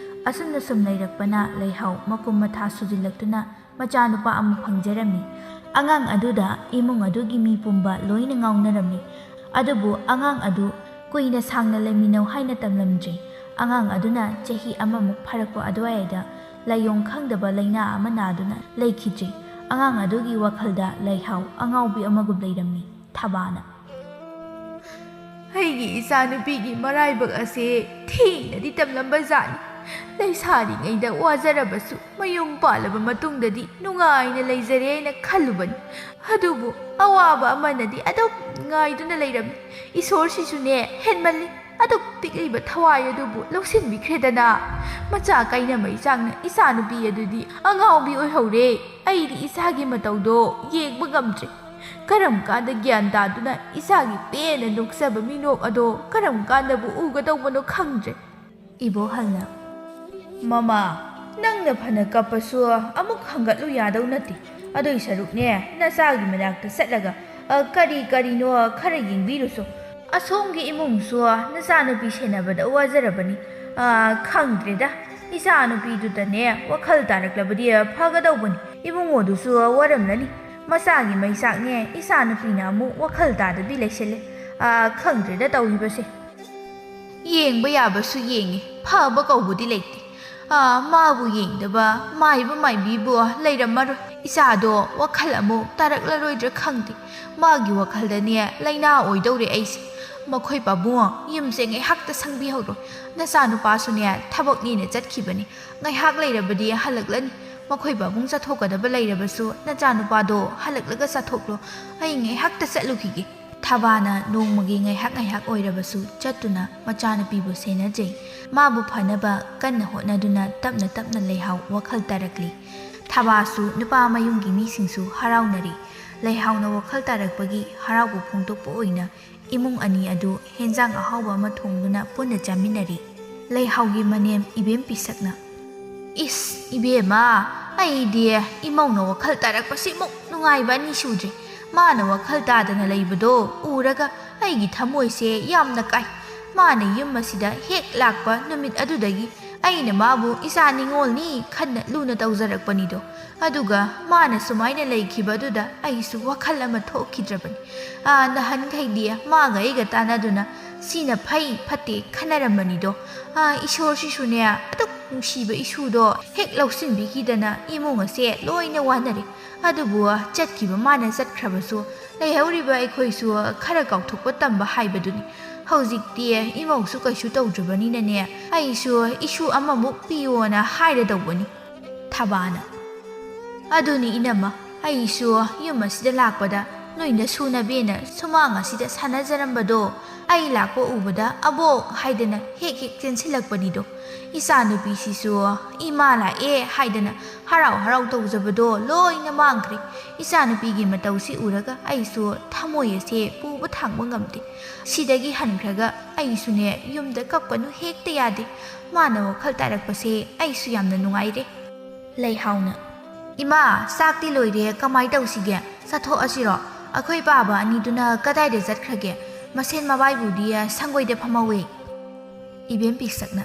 asumna sum leirakpana leihau makum matha sujilaktuna machanupa amu phangjarami ꯑꯉꯥꯡ ꯑꯗꯨꯗ ꯏꯃꯨꯡ ꯑꯗꯨꯒꯤ ꯃꯤ ꯄꯨꯝꯕ ꯂꯣꯏꯅ ꯉꯥꯎꯅꯔꯝꯃꯤ꯫ ꯑꯗꯨꯕꯨ ꯑꯉꯥꯡ ꯑꯗꯨ ꯀꯨꯏꯅ ꯁꯥꯡꯅ ꯂꯩꯃꯤꯟꯅꯧ ꯍꯥꯏꯅ ꯇꯝꯂꯝꯗ꯭ꯔꯤ꯫ ꯑꯉꯥꯡ ꯑꯗꯨꯅ ꯆꯍꯤ ꯑꯃꯃꯨꯛ ꯐꯥꯔꯛꯄ ꯑꯗꯨꯋꯥꯏꯗ ꯂꯥꯏꯑꯣꯡ ꯈꯪꯗꯕ ꯂꯩꯅꯥ ꯑꯃ ꯅꯥꯗꯨꯅ ꯂꯩꯈꯤꯗ꯭ꯔꯤ꯫ ꯑꯉꯥꯡ ꯑꯗꯨꯒꯤ ꯋꯥꯈꯜꯗ ꯂꯩꯍꯥꯎ ꯑꯉꯥꯎꯕꯤ ꯑꯃꯒꯨꯝ ꯂꯩꯔꯝꯃꯤ꯫ ꯊꯕꯥꯅ ꯑꯩꯒꯤ ꯏꯆꯥꯅꯨꯄꯤꯒꯤ ꯃꯔꯥꯏꯕꯛ ꯑꯁꯦ ꯊꯤꯅꯗꯤ ꯇꯝꯂꯝꯕꯖꯥꯠꯅꯤ꯫ ꯂꯩꯁꯥꯔꯤꯉꯩꯗ ꯋꯥꯖꯔꯕꯁꯨ ꯃꯌꯨꯝ ꯄꯥꯜꯂꯕ ꯃꯇꯨꯡꯗꯗꯤ ꯅꯨꯡꯉꯥꯏꯅ ꯂꯩꯖꯔꯦ ꯍꯥꯏꯅ ꯈꯜꯂꯨꯕꯅꯤ꯫ ꯑꯗꯨꯕꯨ ꯑꯋꯥꯕ ꯑꯃꯅꯗꯤ ꯑꯗꯨꯝ ꯉꯥꯏꯗꯨꯅ ꯂꯩꯔꯝꯃꯤ꯫ ꯏꯁꯣꯔꯁꯤꯁꯨꯅꯦ ꯍꯦꯟꯃꯜꯂꯤ꯫ ꯑꯗꯨꯛ ꯄꯤꯛꯂꯤꯕ ꯊꯋꯥꯏ ꯑꯗꯨꯕꯨ ꯂꯧꯁꯤꯟꯕꯤꯈ꯭ꯔꯦꯗꯅ꯫ ꯃꯆꯥ ꯀꯩꯅꯃꯩ ꯆꯥꯡꯅ ꯏꯆꯥꯅꯨꯄꯤ ꯑꯗꯨꯗꯤ ꯑꯉꯥꯎꯕꯤ ꯑꯣꯏꯍꯧꯔꯦ꯫ ꯑꯩꯗꯤ ꯏꯆꯥꯒꯤ ꯃꯇꯧꯗꯣ ꯌꯦꯡꯕ ꯉꯝꯗ꯭ꯔꯦ꯫ ꯀꯔꯝ ꯀꯥꯟꯗ ꯒ꯭ꯌꯥꯟ ꯇꯥꯗꯨꯅ ꯏꯆꯥꯒꯤ ꯄꯦꯟꯅ ꯅꯣꯛꯆꯕ ꯃꯤꯅꯣꯛ ꯑꯗꯣ ꯀꯔꯝ ꯀꯥꯟꯗꯕꯨ ꯎꯒꯗꯧꯕꯅꯣ ꯈꯪꯗ꯭ꯔꯦ꯫ ꯏꯕꯣꯍꯜꯅ ꯃꯃꯥ, ꯅꯪꯅ ꯐꯅ ꯀꯞꯄꯁꯨ ꯑꯃꯨꯛ ꯍꯪꯒꯠꯂꯨ ꯌꯥꯗꯧ ꯅꯠꯇꯦ꯫ ꯑꯗꯨꯏ ꯁꯔꯨꯛꯅꯦ ꯅꯆꯥꯒꯤ ꯃꯅꯥꯛꯇ ꯆꯠꯂꯒ ꯀꯔꯤꯅꯣ ꯈꯔ ꯌꯦꯡꯕꯤꯔꯨꯁꯨ꯫ ꯑꯁꯣꯝꯒꯤ ꯏꯃꯨꯡꯁꯨ ꯅꯆꯥꯅꯨꯄꯤ ꯁꯦꯟꯅꯕꯗ ꯋꯥꯖꯔꯕꯅꯤ꯫ ꯈꯪꯗ꯭ꯔꯦꯗ, ꯏꯆꯥꯅꯨꯄꯤꯗꯨꯗꯅꯦ ꯋꯥꯈꯜ ꯇꯥꯔꯛꯂꯕꯗꯤ ꯐꯒꯗꯧꯕꯅꯤ꯫ ꯏꯕꯨꯡꯉꯣꯗꯨꯁꯨ ꯋꯥꯔꯝꯂꯅꯤ꯫ ꯃꯆꯥꯒꯤ ꯃꯩꯆꯥꯛꯅꯦ ꯏꯆꯥꯅꯨꯄꯤꯅ ꯑꯃꯨꯛ ꯋꯥꯈꯜ ꯇꯥꯗꯕꯤ ꯂꯩꯁꯤꯜꯂꯦ꯫ ꯈꯪꯗ꯭ꯔꯦꯗ ꯇꯧꯔꯤꯕꯁꯦ꯫ ꯌꯦꯡꯕ ꯌꯥꯕꯁꯨ ꯌꯦꯡꯉꯤ, ꯐꯕ ꯀꯧꯕꯗꯤ ꯂꯩꯇꯦ꯫ ꯃꯥꯕꯨ ꯌꯦꯡꯗꯕ ꯃꯥꯏꯕ ꯃꯥꯏꯕꯤꯕꯨ ꯂꯩꯔꯝꯃꯔꯣꯏ꯫ ꯏꯆꯥꯗꯣ ꯋꯥꯈꯜ ꯑꯃꯨꯛ ꯇꯥꯔꯛꯂꯔꯣꯏꯗ꯭ꯔꯥ ꯈꯪꯗꯦ꯫ ꯃꯥꯒꯤ ꯋꯥꯈꯜꯗꯅꯦ ꯂꯩꯅꯥ ꯑꯣꯏꯗꯧꯔꯦ ꯑꯩꯁꯦ꯫ ꯃꯈꯣꯏ ꯄꯥꯕꯨꯡ, ꯌꯨꯝꯁꯦ ꯉꯥꯏꯍꯥꯛꯇ ꯁꯪꯕꯤꯍꯧꯔꯣ꯫ ꯅꯆꯥꯅꯨꯄꯥꯁꯨꯅꯦ ꯊꯕꯛꯅꯤꯅ ꯆꯠꯈꯤꯕꯅꯤ꯫ ꯉꯥꯏꯍꯥꯛ ꯂꯩꯔꯕꯗꯤ ꯍꯜꯂꯛꯂꯅꯤ꯫ ꯃꯈꯣꯏ ꯄꯥꯕꯨꯡ ꯆꯠꯊꯣꯛꯀꯗꯕ ꯂꯩꯔꯕꯁꯨ ꯅꯆꯥꯅꯨꯄꯥꯗꯣ ꯍꯜꯂꯛꯂꯒ ꯆꯠꯊꯣꯛꯂꯣ꯫ ꯑꯩ ꯉꯥꯏꯍꯥꯛꯇ ꯆꯠꯂꯨꯈꯤꯒꯦ꯫ ꯊꯕꯥꯅ ꯅꯣꯡꯃꯒꯤ ꯉꯥꯏꯍꯥꯛ ꯑꯣꯏꯔꯕꯁꯨ ꯆꯠꯇꯨꯅ ꯃꯆꯥꯅꯨꯄꯤꯕꯨ ꯁꯦꯟꯅꯖꯩ꯫ ꯃꯥꯕꯨ ꯐꯅꯕ ꯀꯟꯅ ꯍꯣꯠꯅꯗꯨꯅ ꯇꯞꯅ ꯇꯞꯅ ꯂꯩꯍꯥꯎ ꯋꯥꯈꯜ ꯇꯥꯔꯛꯂꯤ꯫ ꯊꯕꯥꯁꯨ ꯅꯨꯄꯥ ꯃꯌꯨꯝꯒꯤ ꯃꯤꯁꯤꯡꯁꯨ ꯍꯔꯥꯎꯅꯔꯤ꯫ ꯂꯩꯍꯥꯎꯅ ꯋꯥꯈꯜ ꯇꯥꯔꯛꯄꯒꯤ ꯍꯔꯥꯎꯕ ꯐꯣꯡꯗꯣꯛꯄ ꯑꯣꯏꯅ ꯏꯃꯨꯡ ꯑꯅꯤ ꯑꯗꯨ ꯍꯦꯟꯖꯥꯡ ꯑꯍꯥꯎꯕ ꯑꯃ ꯊꯣꯡꯗꯨꯅ ꯄꯨꯟꯅ ꯆꯥꯃꯤꯟꯅꯔꯤ꯫ ꯂꯩꯍꯥꯎꯒꯤ ꯃꯅꯦꯝ ꯏꯕꯦꯝ ꯄꯤꯁꯛꯅ ꯏꯁ ꯏꯕꯦꯝꯃ, ꯑꯩꯗꯤ ꯏꯃꯧꯅ ꯋꯥꯈꯜ ꯇꯥꯔꯛꯄꯁꯤꯃꯨꯛ ꯅꯨꯡꯉꯥꯏꯕ ꯑꯅꯤ ꯁꯨꯗ꯭ꯔꯤ꯫ ꯃꯥꯅ ꯋꯥꯈꯜ ꯇꯥꯗꯅ ꯂꯩꯕꯗꯣ ꯎꯔꯒ ꯑꯩꯒꯤ ꯊꯃꯣꯏꯁꯦ ꯌꯥꯝꯅ ꯀꯥꯏ꯫ ꯃꯥꯅ ꯌꯨꯝ ꯑꯁꯤꯗ ꯍꯦꯛ ꯂꯥꯛꯄ ꯅꯨꯃꯤꯠ ꯑꯗꯨꯗꯒꯤ ꯑꯩꯅ ꯃꯥꯕꯨ ꯏꯆꯥ ꯅꯤꯉꯣꯜꯅꯤ ꯈꯟꯅ ꯂꯨꯅ ꯇꯧꯖꯔꯛꯄꯅꯤꯗꯣ꯫ ꯑꯗꯨꯒ ꯃꯥꯅ ꯁꯨꯃꯥꯏꯅ ꯂꯩꯈꯤꯕ ꯑꯗꯨꯗ ꯑꯩꯁꯨ ꯋꯥꯈꯜ ꯑꯃ ꯊꯣꯛꯈꯤꯗ꯭ꯔꯕꯅꯤ꯫ ꯅꯍꯥꯟꯈꯩꯗꯤ ꯃꯥꯒ ꯑꯩꯒ ꯇꯥꯟꯅꯗꯨꯅ ꯁꯤꯅ ꯐꯩ ꯐꯠꯇꯦ ꯈꯟꯅꯔꯝꯕꯅꯤꯗꯣ꯫ ꯏꯁꯣꯔꯁꯤꯁꯨꯅꯦ ꯑꯗꯨꯛ ꯅꯨꯡꯁꯤꯕ ꯏꯁꯨꯗꯣ ꯍꯦꯛ ꯂꯧꯁꯤꯟꯕꯤꯈꯤꯗꯅ ꯏꯃꯨꯡ ꯑꯁꯦ ꯂꯣꯏꯅ ꯋꯥꯅꯔꯦ꯫ ꯑꯗꯨꯕꯨ ꯆꯠꯈꯤꯕ ꯃꯥꯅ ꯆꯠꯈ꯭ꯔꯕꯁꯨ ꯂꯩꯍꯧꯔꯤꯕ ꯑꯩꯈꯣꯏꯁꯨ ꯈꯔ ꯀꯥꯎꯊꯣꯛꯄ ꯇꯝꯕ ꯍꯥꯏꯕꯗꯨꯅꯤ꯫ ꯍꯧꯖꯤꯛꯇꯤ ꯏꯃꯧꯁꯨ ꯀꯩꯁꯨ ꯇꯧꯗ꯭ꯔꯕꯅꯤꯅꯅꯦ ꯑꯩꯁꯨ ꯏꯁꯨ ꯑꯃꯃꯨꯛ ꯄꯤꯌꯣꯅ ꯍꯥꯏꯔꯗꯧꯕꯅꯤ꯫ ꯊꯕꯥꯅ ꯑꯗꯨꯅꯤ ꯏꯅꯝꯃ, ꯑꯩꯁꯨ ꯌꯨꯝ ꯑꯁꯤꯗ ꯂꯥꯛꯄꯗ ꯅꯣꯏ ꯅꯁꯨꯅꯕꯦꯅ ꯁꯨꯃꯥꯡ ꯑꯁꯤꯗ ꯁꯥꯟꯅꯖꯔꯝꯕꯗꯣ ꯑꯩ ꯂꯥꯛꯄ ꯎꯕꯗ ꯑꯕꯣꯛ ꯍꯥꯏꯗꯅ ꯍꯦꯛ ꯆꯦꯟꯁꯤꯜꯂꯛꯄꯅꯤꯗꯣ꯫ ꯏꯆꯥꯅꯨꯄꯤꯁꯤꯁꯨ ꯏꯃꯥ ꯂꯥꯛꯑꯦ ꯍꯥꯏꯗꯅ ꯍꯔꯥꯎ ꯇꯧꯖꯕꯗꯣ ꯂꯣꯏꯅ ꯃꯥꯡꯈ꯭ꯔꯦ꯫ ꯏꯆꯥꯅꯨꯄꯤꯒꯤ ꯃꯇꯧꯁꯤ ꯎꯔꯒ ꯑꯩꯁꯨ ꯊꯃꯣꯏ ꯑꯁꯦ ꯄꯨꯕ ꯊꯥꯡꯕ ꯉꯝꯗꯦ꯫ ꯁꯤꯗꯒꯤ ꯍꯟꯈ꯭ꯔꯒ ꯑꯩꯁꯨꯅꯦ ꯌꯨꯝꯗ ꯀꯞꯀꯅꯨ ꯍꯦꯛꯇ ꯌꯥꯗꯦ꯫ ꯃꯥꯅ ꯋꯥꯈꯜ ꯇꯥꯔꯛꯄꯁꯦ ꯑꯩꯁꯨ ꯌꯥꯝꯅ ꯅꯨꯡꯉꯥꯏꯔꯦ꯫ ꯂꯩꯍꯥꯎꯅ ꯏꯃꯥ, ꯆꯥꯛꯇꯤ ꯂꯣꯏꯔꯦ, ꯀꯃꯥꯏ ꯇꯧꯁꯤꯒꯦ? ꯆꯠꯊꯣꯛꯑꯁꯤꯔꯣ? ꯑꯩꯈꯣꯏ ꯄꯥꯕ ꯑꯅꯤꯗꯨꯅ ꯀꯗꯥꯏꯗ ꯆꯠꯈ꯭ꯔꯒꯦ? ꯃꯁꯦꯟ ꯃꯕꯥꯏꯕꯨꯗꯤ ꯁꯪꯒꯣꯏꯗ ꯐꯝꯍꯧꯋꯦ꯫ ꯏꯕꯦꯝ ꯄꯤꯁꯛꯅ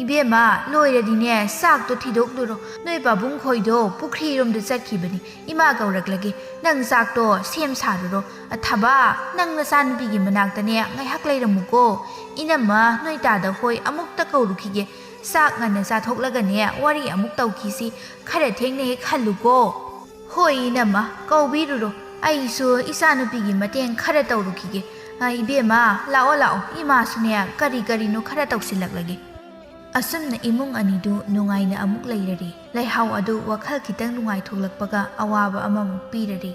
ꯏꯕꯦꯝꯃ, ꯂꯣꯏꯔꯗꯤꯅꯦ ꯆꯥꯛꯇꯣ ꯊꯤꯗꯣꯛꯂꯨꯔꯣ꯫ ꯅꯣꯏ ꯄꯥꯕꯨꯡ ꯈꯣꯏꯗꯣ ꯄꯨꯈ꯭ꯔꯤꯔꯣꯝꯗ ꯆꯠꯈꯤꯕꯅꯤ꯫ ꯏꯃꯥ ꯀꯧꯔꯛꯂꯒꯦ꯫ ꯅꯪ ꯆꯥꯛꯇꯣ ꯁꯦꯝ ꯁꯥꯔꯨꯔꯣ꯫ ꯊꯕꯥ, ꯅꯪ ꯅꯆꯥꯅꯨꯄꯤꯒꯤ ꯃꯅꯥꯛꯇꯅꯦ ꯉꯥꯏꯍꯥꯛ ꯂꯩꯔꯝꯃꯨꯀꯣ꯫ ꯏꯅꯝꯃ, ꯅꯣꯏ ꯇꯥꯗ ꯍꯣꯏ ꯑꯃꯨꯛꯇ ꯀꯧꯔꯨꯈꯤꯒꯦ꯫ ꯆꯥꯛ ꯉꯟꯅ ꯆꯥꯊꯣꯛꯂꯒꯅꯦ ꯋꯥꯔꯤ ꯑꯃꯨꯛ ꯇꯧꯈꯤꯁꯤ꯫ ꯈꯔ ꯊꯦꯡꯅ ꯍꯦꯛ ꯍꯜꯂꯨꯀꯣ꯫ ꯍꯣꯏ ꯏꯅꯝꯃ, ꯀꯧꯕꯤꯔꯨꯔꯣ꯫ ꯑꯩꯁꯨ ꯏꯆꯥꯅꯨꯄꯤꯒꯤ ꯃꯇꯦꯡ ꯈꯔ ꯇꯧꯔꯨꯈꯤꯒꯦ꯫ ꯏꯕꯦꯝꯃ, ꯂꯥꯛꯑꯣ, ꯏꯃꯥꯁꯨꯅꯦ ꯀꯔꯤꯅꯣ ꯈꯔ ꯇꯧꯁꯤꯜꯂꯛꯂꯒꯦ꯫ ꯑꯁꯨꯝꯅ ꯏꯃꯨꯡ ꯑꯅꯤꯗꯨ ꯅꯨꯡꯉꯥꯏꯅ ꯑꯃꯨꯛ ꯂꯩꯔꯔꯤ꯫ ꯂꯩꯍꯥꯎ ꯑꯗꯨ ꯋꯥꯈꯜ ꯈꯤꯇꯪ ꯅꯨꯡꯉꯥꯏꯊꯣꯛꯂꯛꯄꯒ ꯑꯋꯥꯕ ꯑꯃꯃꯨꯛ ꯄꯤꯔꯔꯤ꯫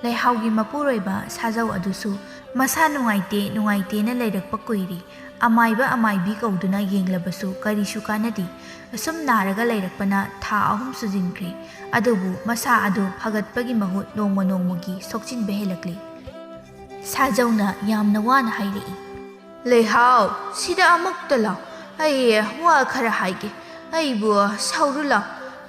ꯂꯩꯍꯥꯎꯒꯤ ꯃꯄꯨꯔꯣꯏꯕ ꯁꯥꯖꯧ ꯑꯗꯨꯁꯨ ꯃꯁꯥ ꯅꯨꯡꯉꯥꯏꯇꯦꯅ ꯂꯩꯔꯛꯄ ꯀꯨꯏꯔꯤ꯫ ꯑꯃꯥꯏꯕ ꯑꯃꯥꯏꯕꯤ ꯀꯧꯗꯨꯅ ꯌꯦꯡꯂꯕꯁꯨ ꯀꯔꯤꯁꯨ ꯀꯥꯟꯅꯗꯦ꯫ ꯑꯁꯨꯝ ꯅꯥꯔꯒ ꯂꯩꯔꯛꯄꯅ ꯊꯥ 3 ꯁꯨꯖꯤꯟꯈ꯭ꯔꯦ꯫ ꯑꯗꯨꯕꯨ ꯃꯁꯥ ꯑꯗꯨ ꯐꯒꯠꯄꯒꯤ ꯃꯍꯨꯠ ꯅꯣꯡꯃꯒꯤ ꯁꯣꯛꯆꯤꯟꯕ ꯍꯦꯜꯂꯛꯂꯤ꯫ ꯁꯥꯖꯧꯅ ꯌꯥꯝꯅ ꯋꯥꯅ ꯍꯥꯏꯔꯛꯏ꯫ ꯂꯩꯍꯥꯎ, ꯁꯤꯗ ꯑꯃꯨꯛꯇ ꯂꯥꯎ꯫ ꯑꯩ ꯋꯥ ꯈꯔ ꯍꯥꯏꯒꯦ꯫ ꯑꯩꯕꯨ ꯁꯥꯎꯔꯨ ꯂꯥꯎ꯫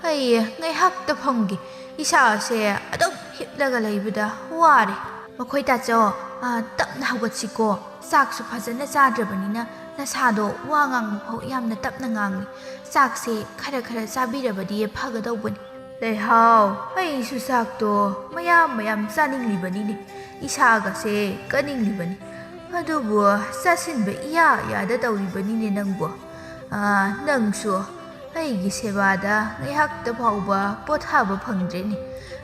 ꯑꯩ ꯉꯥꯏꯍꯥꯛꯇ ꯐꯝꯒꯦ꯫ ꯏꯁꯥꯁꯦ ꯑꯗꯨꯝ ꯍꯤꯞꯂꯒ ꯂꯩꯕꯗ ꯋꯥꯔꯦ꯫ ꯃꯈꯣꯏ ꯇꯥꯆꯧ, ꯇꯞꯅ ꯍꯧꯒꯠꯁꯤꯀꯣ꯫ ꯆꯥꯛꯁꯨ ꯐꯖꯅ ꯆꯥꯗ꯭ꯔꯕꯅꯤꯅ ꯅꯁꯥꯗꯣ ꯋꯥ ꯉꯥꯡꯕ ꯐꯥꯎ ꯌꯥꯝꯅ ꯇꯞꯅ ꯉꯥꯡꯉꯤ꯫ ꯆꯥꯛꯁꯦ ꯈꯔ ꯆꯥꯕꯤꯔꯕꯗꯤ ꯐꯒꯗꯧꯕꯅꯤ꯫ Lehau, ai su sak to mayam saning libani ni. Isa ga se kaning libani. Adubu sasin ba iya da tawribani ni nangbo. Nang su ai gi sebada ngaihak ta phauba pothaba phangdre ni.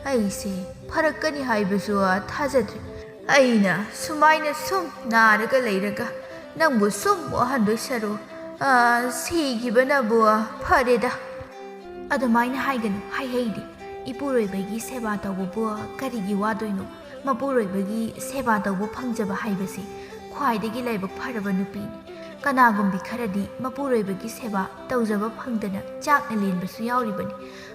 Ai se pharakani haibasu thajadre. Aina sumaina sum naraga leiraga nangbu sum wahandoi saru sigibana bu phareda. Adumaina haiganu haihaydi ipuroibagi seba tawbu karigi wadoino mapuroibagi seba tawbu phangjaba haibasi khwaidagi laibak pharaba nupini kanagumbi kharadi mapuroibagi seba tawjaba phangdana chakna lenbasu yauribani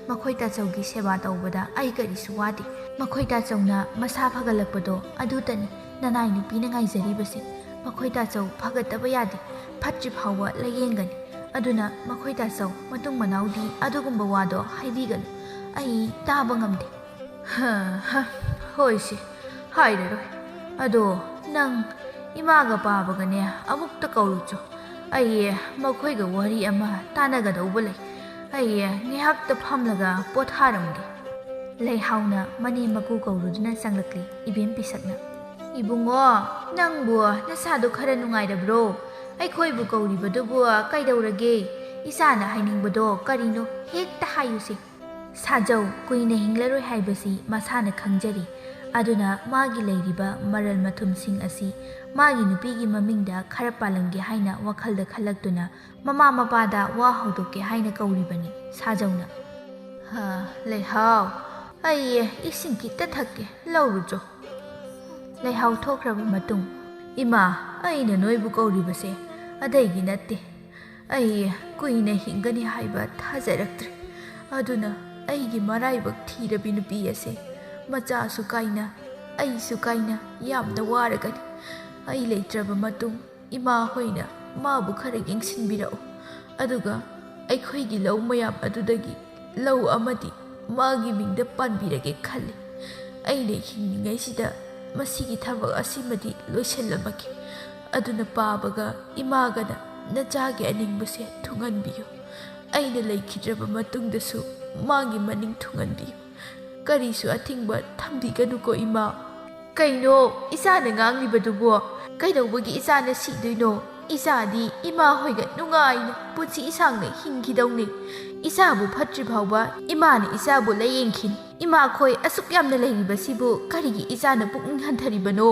makhoi tachaugi seba tawbada ai karisu wadi makhoi tachauna masa phagalakpado adutani nanai nupina ngaijaribasi makhoi tachau phagataba yadi phatri phawa layengani aduna makhoi tachau matung manaudi adugumba wado haibiganu ai taba ngamde hoisi hairaroi ado nang imaga babagane amukta kaurucho ai makhoiga wari ama tanagadauba lei ai ngihakta phamlaga potharamge leihauna mani maku kauruduna sanglakli ibem pisakna ibungo nangbu nasadu khara nungairabro ꯑꯩꯈꯣꯏꯕꯨ ꯀꯧꯔꯤꯕꯗꯨꯕꯨ ꯀꯩꯗꯧꯔꯒꯦ ꯏꯆꯥꯅ ꯍꯥꯏꯅꯤꯡꯕꯗꯣ ꯀꯔꯤꯅꯣ ꯍꯦꯛꯇ ꯍꯥꯏꯌꯨꯁꯦ ꯁꯥꯖꯧ ꯀꯨꯏꯅ ꯍꯤꯡꯂꯔꯣꯏ ꯍꯥꯏꯕꯁꯤ ꯃꯁꯥꯅ ꯈꯪꯖꯔꯤ ꯑꯗꯨꯅ ꯃꯥꯒꯤ ꯂꯩꯔꯤꯕ ꯃꯔꯜ ꯃꯊꯨꯝꯁꯤꯡ ꯑꯁꯤ ꯃꯥꯒꯤ ꯅꯨꯄꯤꯒꯤ ꯃꯃꯤꯡꯗ ꯈꯔ ꯄꯥꯜꯂꯝꯒꯦ ꯍꯥꯏꯅ ꯋꯥꯈꯜꯗ ꯈꯜꯂꯛꯇꯨꯅ ꯃꯃꯥ ꯃꯄꯥꯗ ꯋꯥ ꯍꯧꯗꯣꯛꯀꯦ ꯍꯥꯏꯅ ꯀꯧꯔꯤꯕꯅꯤ ꯁꯥꯖꯧꯅ ꯂꯩꯍꯥꯎ ꯑꯩ ꯏꯁꯤꯡ ꯈꯤꯇ ꯊꯛꯀꯦ ꯂꯧꯔꯨꯆꯣ ꯂꯩꯍꯥꯎ ꯊꯣꯛꯈ꯭ꯔꯕ ꯃꯇꯨꯡ ꯏꯃꯥ ꯑꯩꯅ ꯅꯣꯏꯕꯨ ꯀꯧꯔꯤꯕꯁꯦ ꯑꯗꯩꯒꯤ ꯅꯠꯇꯦ ꯑꯩ ꯀꯨꯏꯅ ꯍꯤꯡꯒꯅꯤ ꯍꯥꯏꯕ ꯊꯥꯖꯔꯛꯇ꯭ꯔꯦ ꯑꯗꯨꯅ ꯑꯩꯒꯤ ꯃꯔꯥꯏꯕꯛ ꯊꯤꯔꯕꯤ ꯅꯨꯄꯤ ꯑꯁꯦ ꯃꯆꯥꯁꯨ ꯀꯥꯏꯅ ꯑꯩꯁꯨ ꯀꯥꯏꯅ ꯌꯥꯝꯅ ꯋꯥꯔꯒꯅꯤ ꯑꯩ ꯂꯩꯇ꯭ꯔꯕ ꯃꯇꯨꯡ ꯏꯃꯥ ꯍꯣꯏꯅ ꯃꯥꯕꯨ ꯈꯔ ꯌꯦꯡꯁꯤꯟꯕꯤꯔꯛꯎ ꯑꯗꯨꯒ ꯑꯩꯈꯣꯏꯒꯤ ꯂꯧ ꯃꯌꯥꯝ ꯑꯗꯨꯗꯒꯤ ꯂꯧ ꯑꯃꯗꯤ ꯃꯥꯒꯤ ꯃꯤꯡꯗ ꯄꯥꯟꯕꯤꯔꯒꯦ ꯈꯜꯂꯤ ꯑꯩꯅ ꯍꯤꯡꯂꯤꯉꯩꯁꯤꯗ ꯃꯁꯤꯒꯤ ꯊꯕꯛ ꯑꯁꯤꯃꯗꯤ ꯂꯣꯏꯁꯤꯜꯂꯝꯃꯒꯦ ꯑꯗꯨꯅ ꯄꯥꯕꯒ ꯏꯃꯥꯒꯅ ꯅꯆꯥꯒꯤ ꯑꯅꯤꯡꯕꯁꯦ ꯊꯨꯡꯍꯟꯕꯤꯌꯨ ꯑꯩꯅ ꯂꯩꯈꯤꯗ꯭ꯔꯕ ꯃꯇꯨꯡꯗꯁꯨ ꯃꯥꯒꯤ ꯃꯅꯤꯡ ꯊꯨꯡꯍꯟꯕꯤꯌꯨ ꯀꯔꯤꯁꯨ ꯑꯊꯤꯡꯕ ꯊꯝꯕꯤꯒꯅꯨꯀꯣ ꯏꯃꯥ ꯀꯩꯅꯣ ꯏꯆꯥꯅ ꯉꯥꯡꯂꯤꯕꯗꯨꯕꯣ ꯀꯩꯗꯧꯕꯒꯤ ꯏꯆꯥꯅ ꯁꯤꯗꯣꯏꯅꯣ ꯏꯆꯥꯗꯤ ꯏꯃꯥ ꯍꯣꯏꯒ ꯅꯨꯡꯉꯥꯏꯅ ꯄꯨꯟꯁꯤ ꯏꯁꯥꯡꯅ ꯍꯤꯡꯈꯤꯗꯧꯅꯤ ꯏꯆꯥꯕꯨ ꯐꯠꯇ꯭ꯔꯤ ꯐꯥꯎꯕ ꯏꯃꯥꯅ ꯏꯆꯥꯕꯨ ꯂꯥꯌꯦꯡꯈꯤꯅꯤ ꯏꯃꯥꯈꯣꯏ ꯑꯁꯨꯛ ꯌꯥꯝꯅ ꯂꯩꯔꯤꯕꯁꯤꯕꯨ ꯀꯔꯤꯒꯤ ꯏꯆꯥꯅ ꯄꯨꯛꯅꯤꯡ ꯍꯟꯊꯔꯤꯕꯅꯣ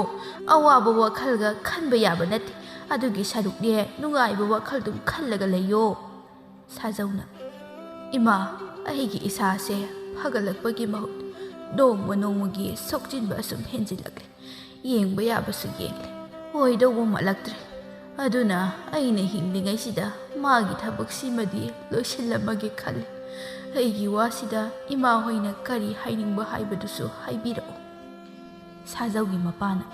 ꯑꯋꯥꯕ ꯋꯥꯈꯜꯒ ꯈꯟꯕ ꯌꯥꯕ ꯅꯠꯇꯦ ꯑꯗꯨꯒꯤ ꯁꯔꯨꯛꯅꯦ ꯅꯨꯡꯉꯥꯏꯕ ꯋꯥꯈꯜꯗꯨꯝ ꯈꯜꯂꯒ ꯂꯩꯌꯣ ꯁꯥꯖꯧꯅ ꯏꯃꯥ ꯑꯩꯒꯤ ꯏꯁꯥꯁꯦ ꯐꯒꯠꯂꯛꯄꯒꯤ ꯃꯍꯨꯠ ꯅꯣꯡꯃ ꯅꯣꯡꯃꯒꯤ ꯁꯣꯛꯆꯤꯟꯕ ꯑꯁꯨꯝ ꯍꯦꯟꯖꯤꯜꯂꯛꯂꯦ ꯌꯦꯡꯕ ꯌꯥꯕꯁꯨ ꯌꯦꯡꯂꯦ ꯑꯣꯏꯗꯧꯕ ꯃꯥꯜꯂꯛꯇ꯭ꯔꯦ ꯑꯗꯨꯅ ꯑꯩꯅ ꯍꯤꯡꯂꯤꯉꯩꯁꯤꯗ ꯃꯥꯒꯤ ꯊꯕꯛꯁꯤꯃꯗꯤ ꯂꯣꯏꯁꯤꯜꯂꯝꯃꯒꯦ ꯈꯜꯂꯤ ꯑꯩꯒꯤ ꯋꯥꯁꯤꯗ ꯏꯃꯥ ꯍꯣꯏꯅ ꯀꯔꯤ ꯍꯥꯏꯅꯤꯡꯕ ꯍꯥꯏꯕꯗꯨꯁꯨ ꯍꯥꯏꯕꯤꯔꯛꯎ ꯁꯥꯖꯧꯒꯤ ꯃꯄꯥꯅ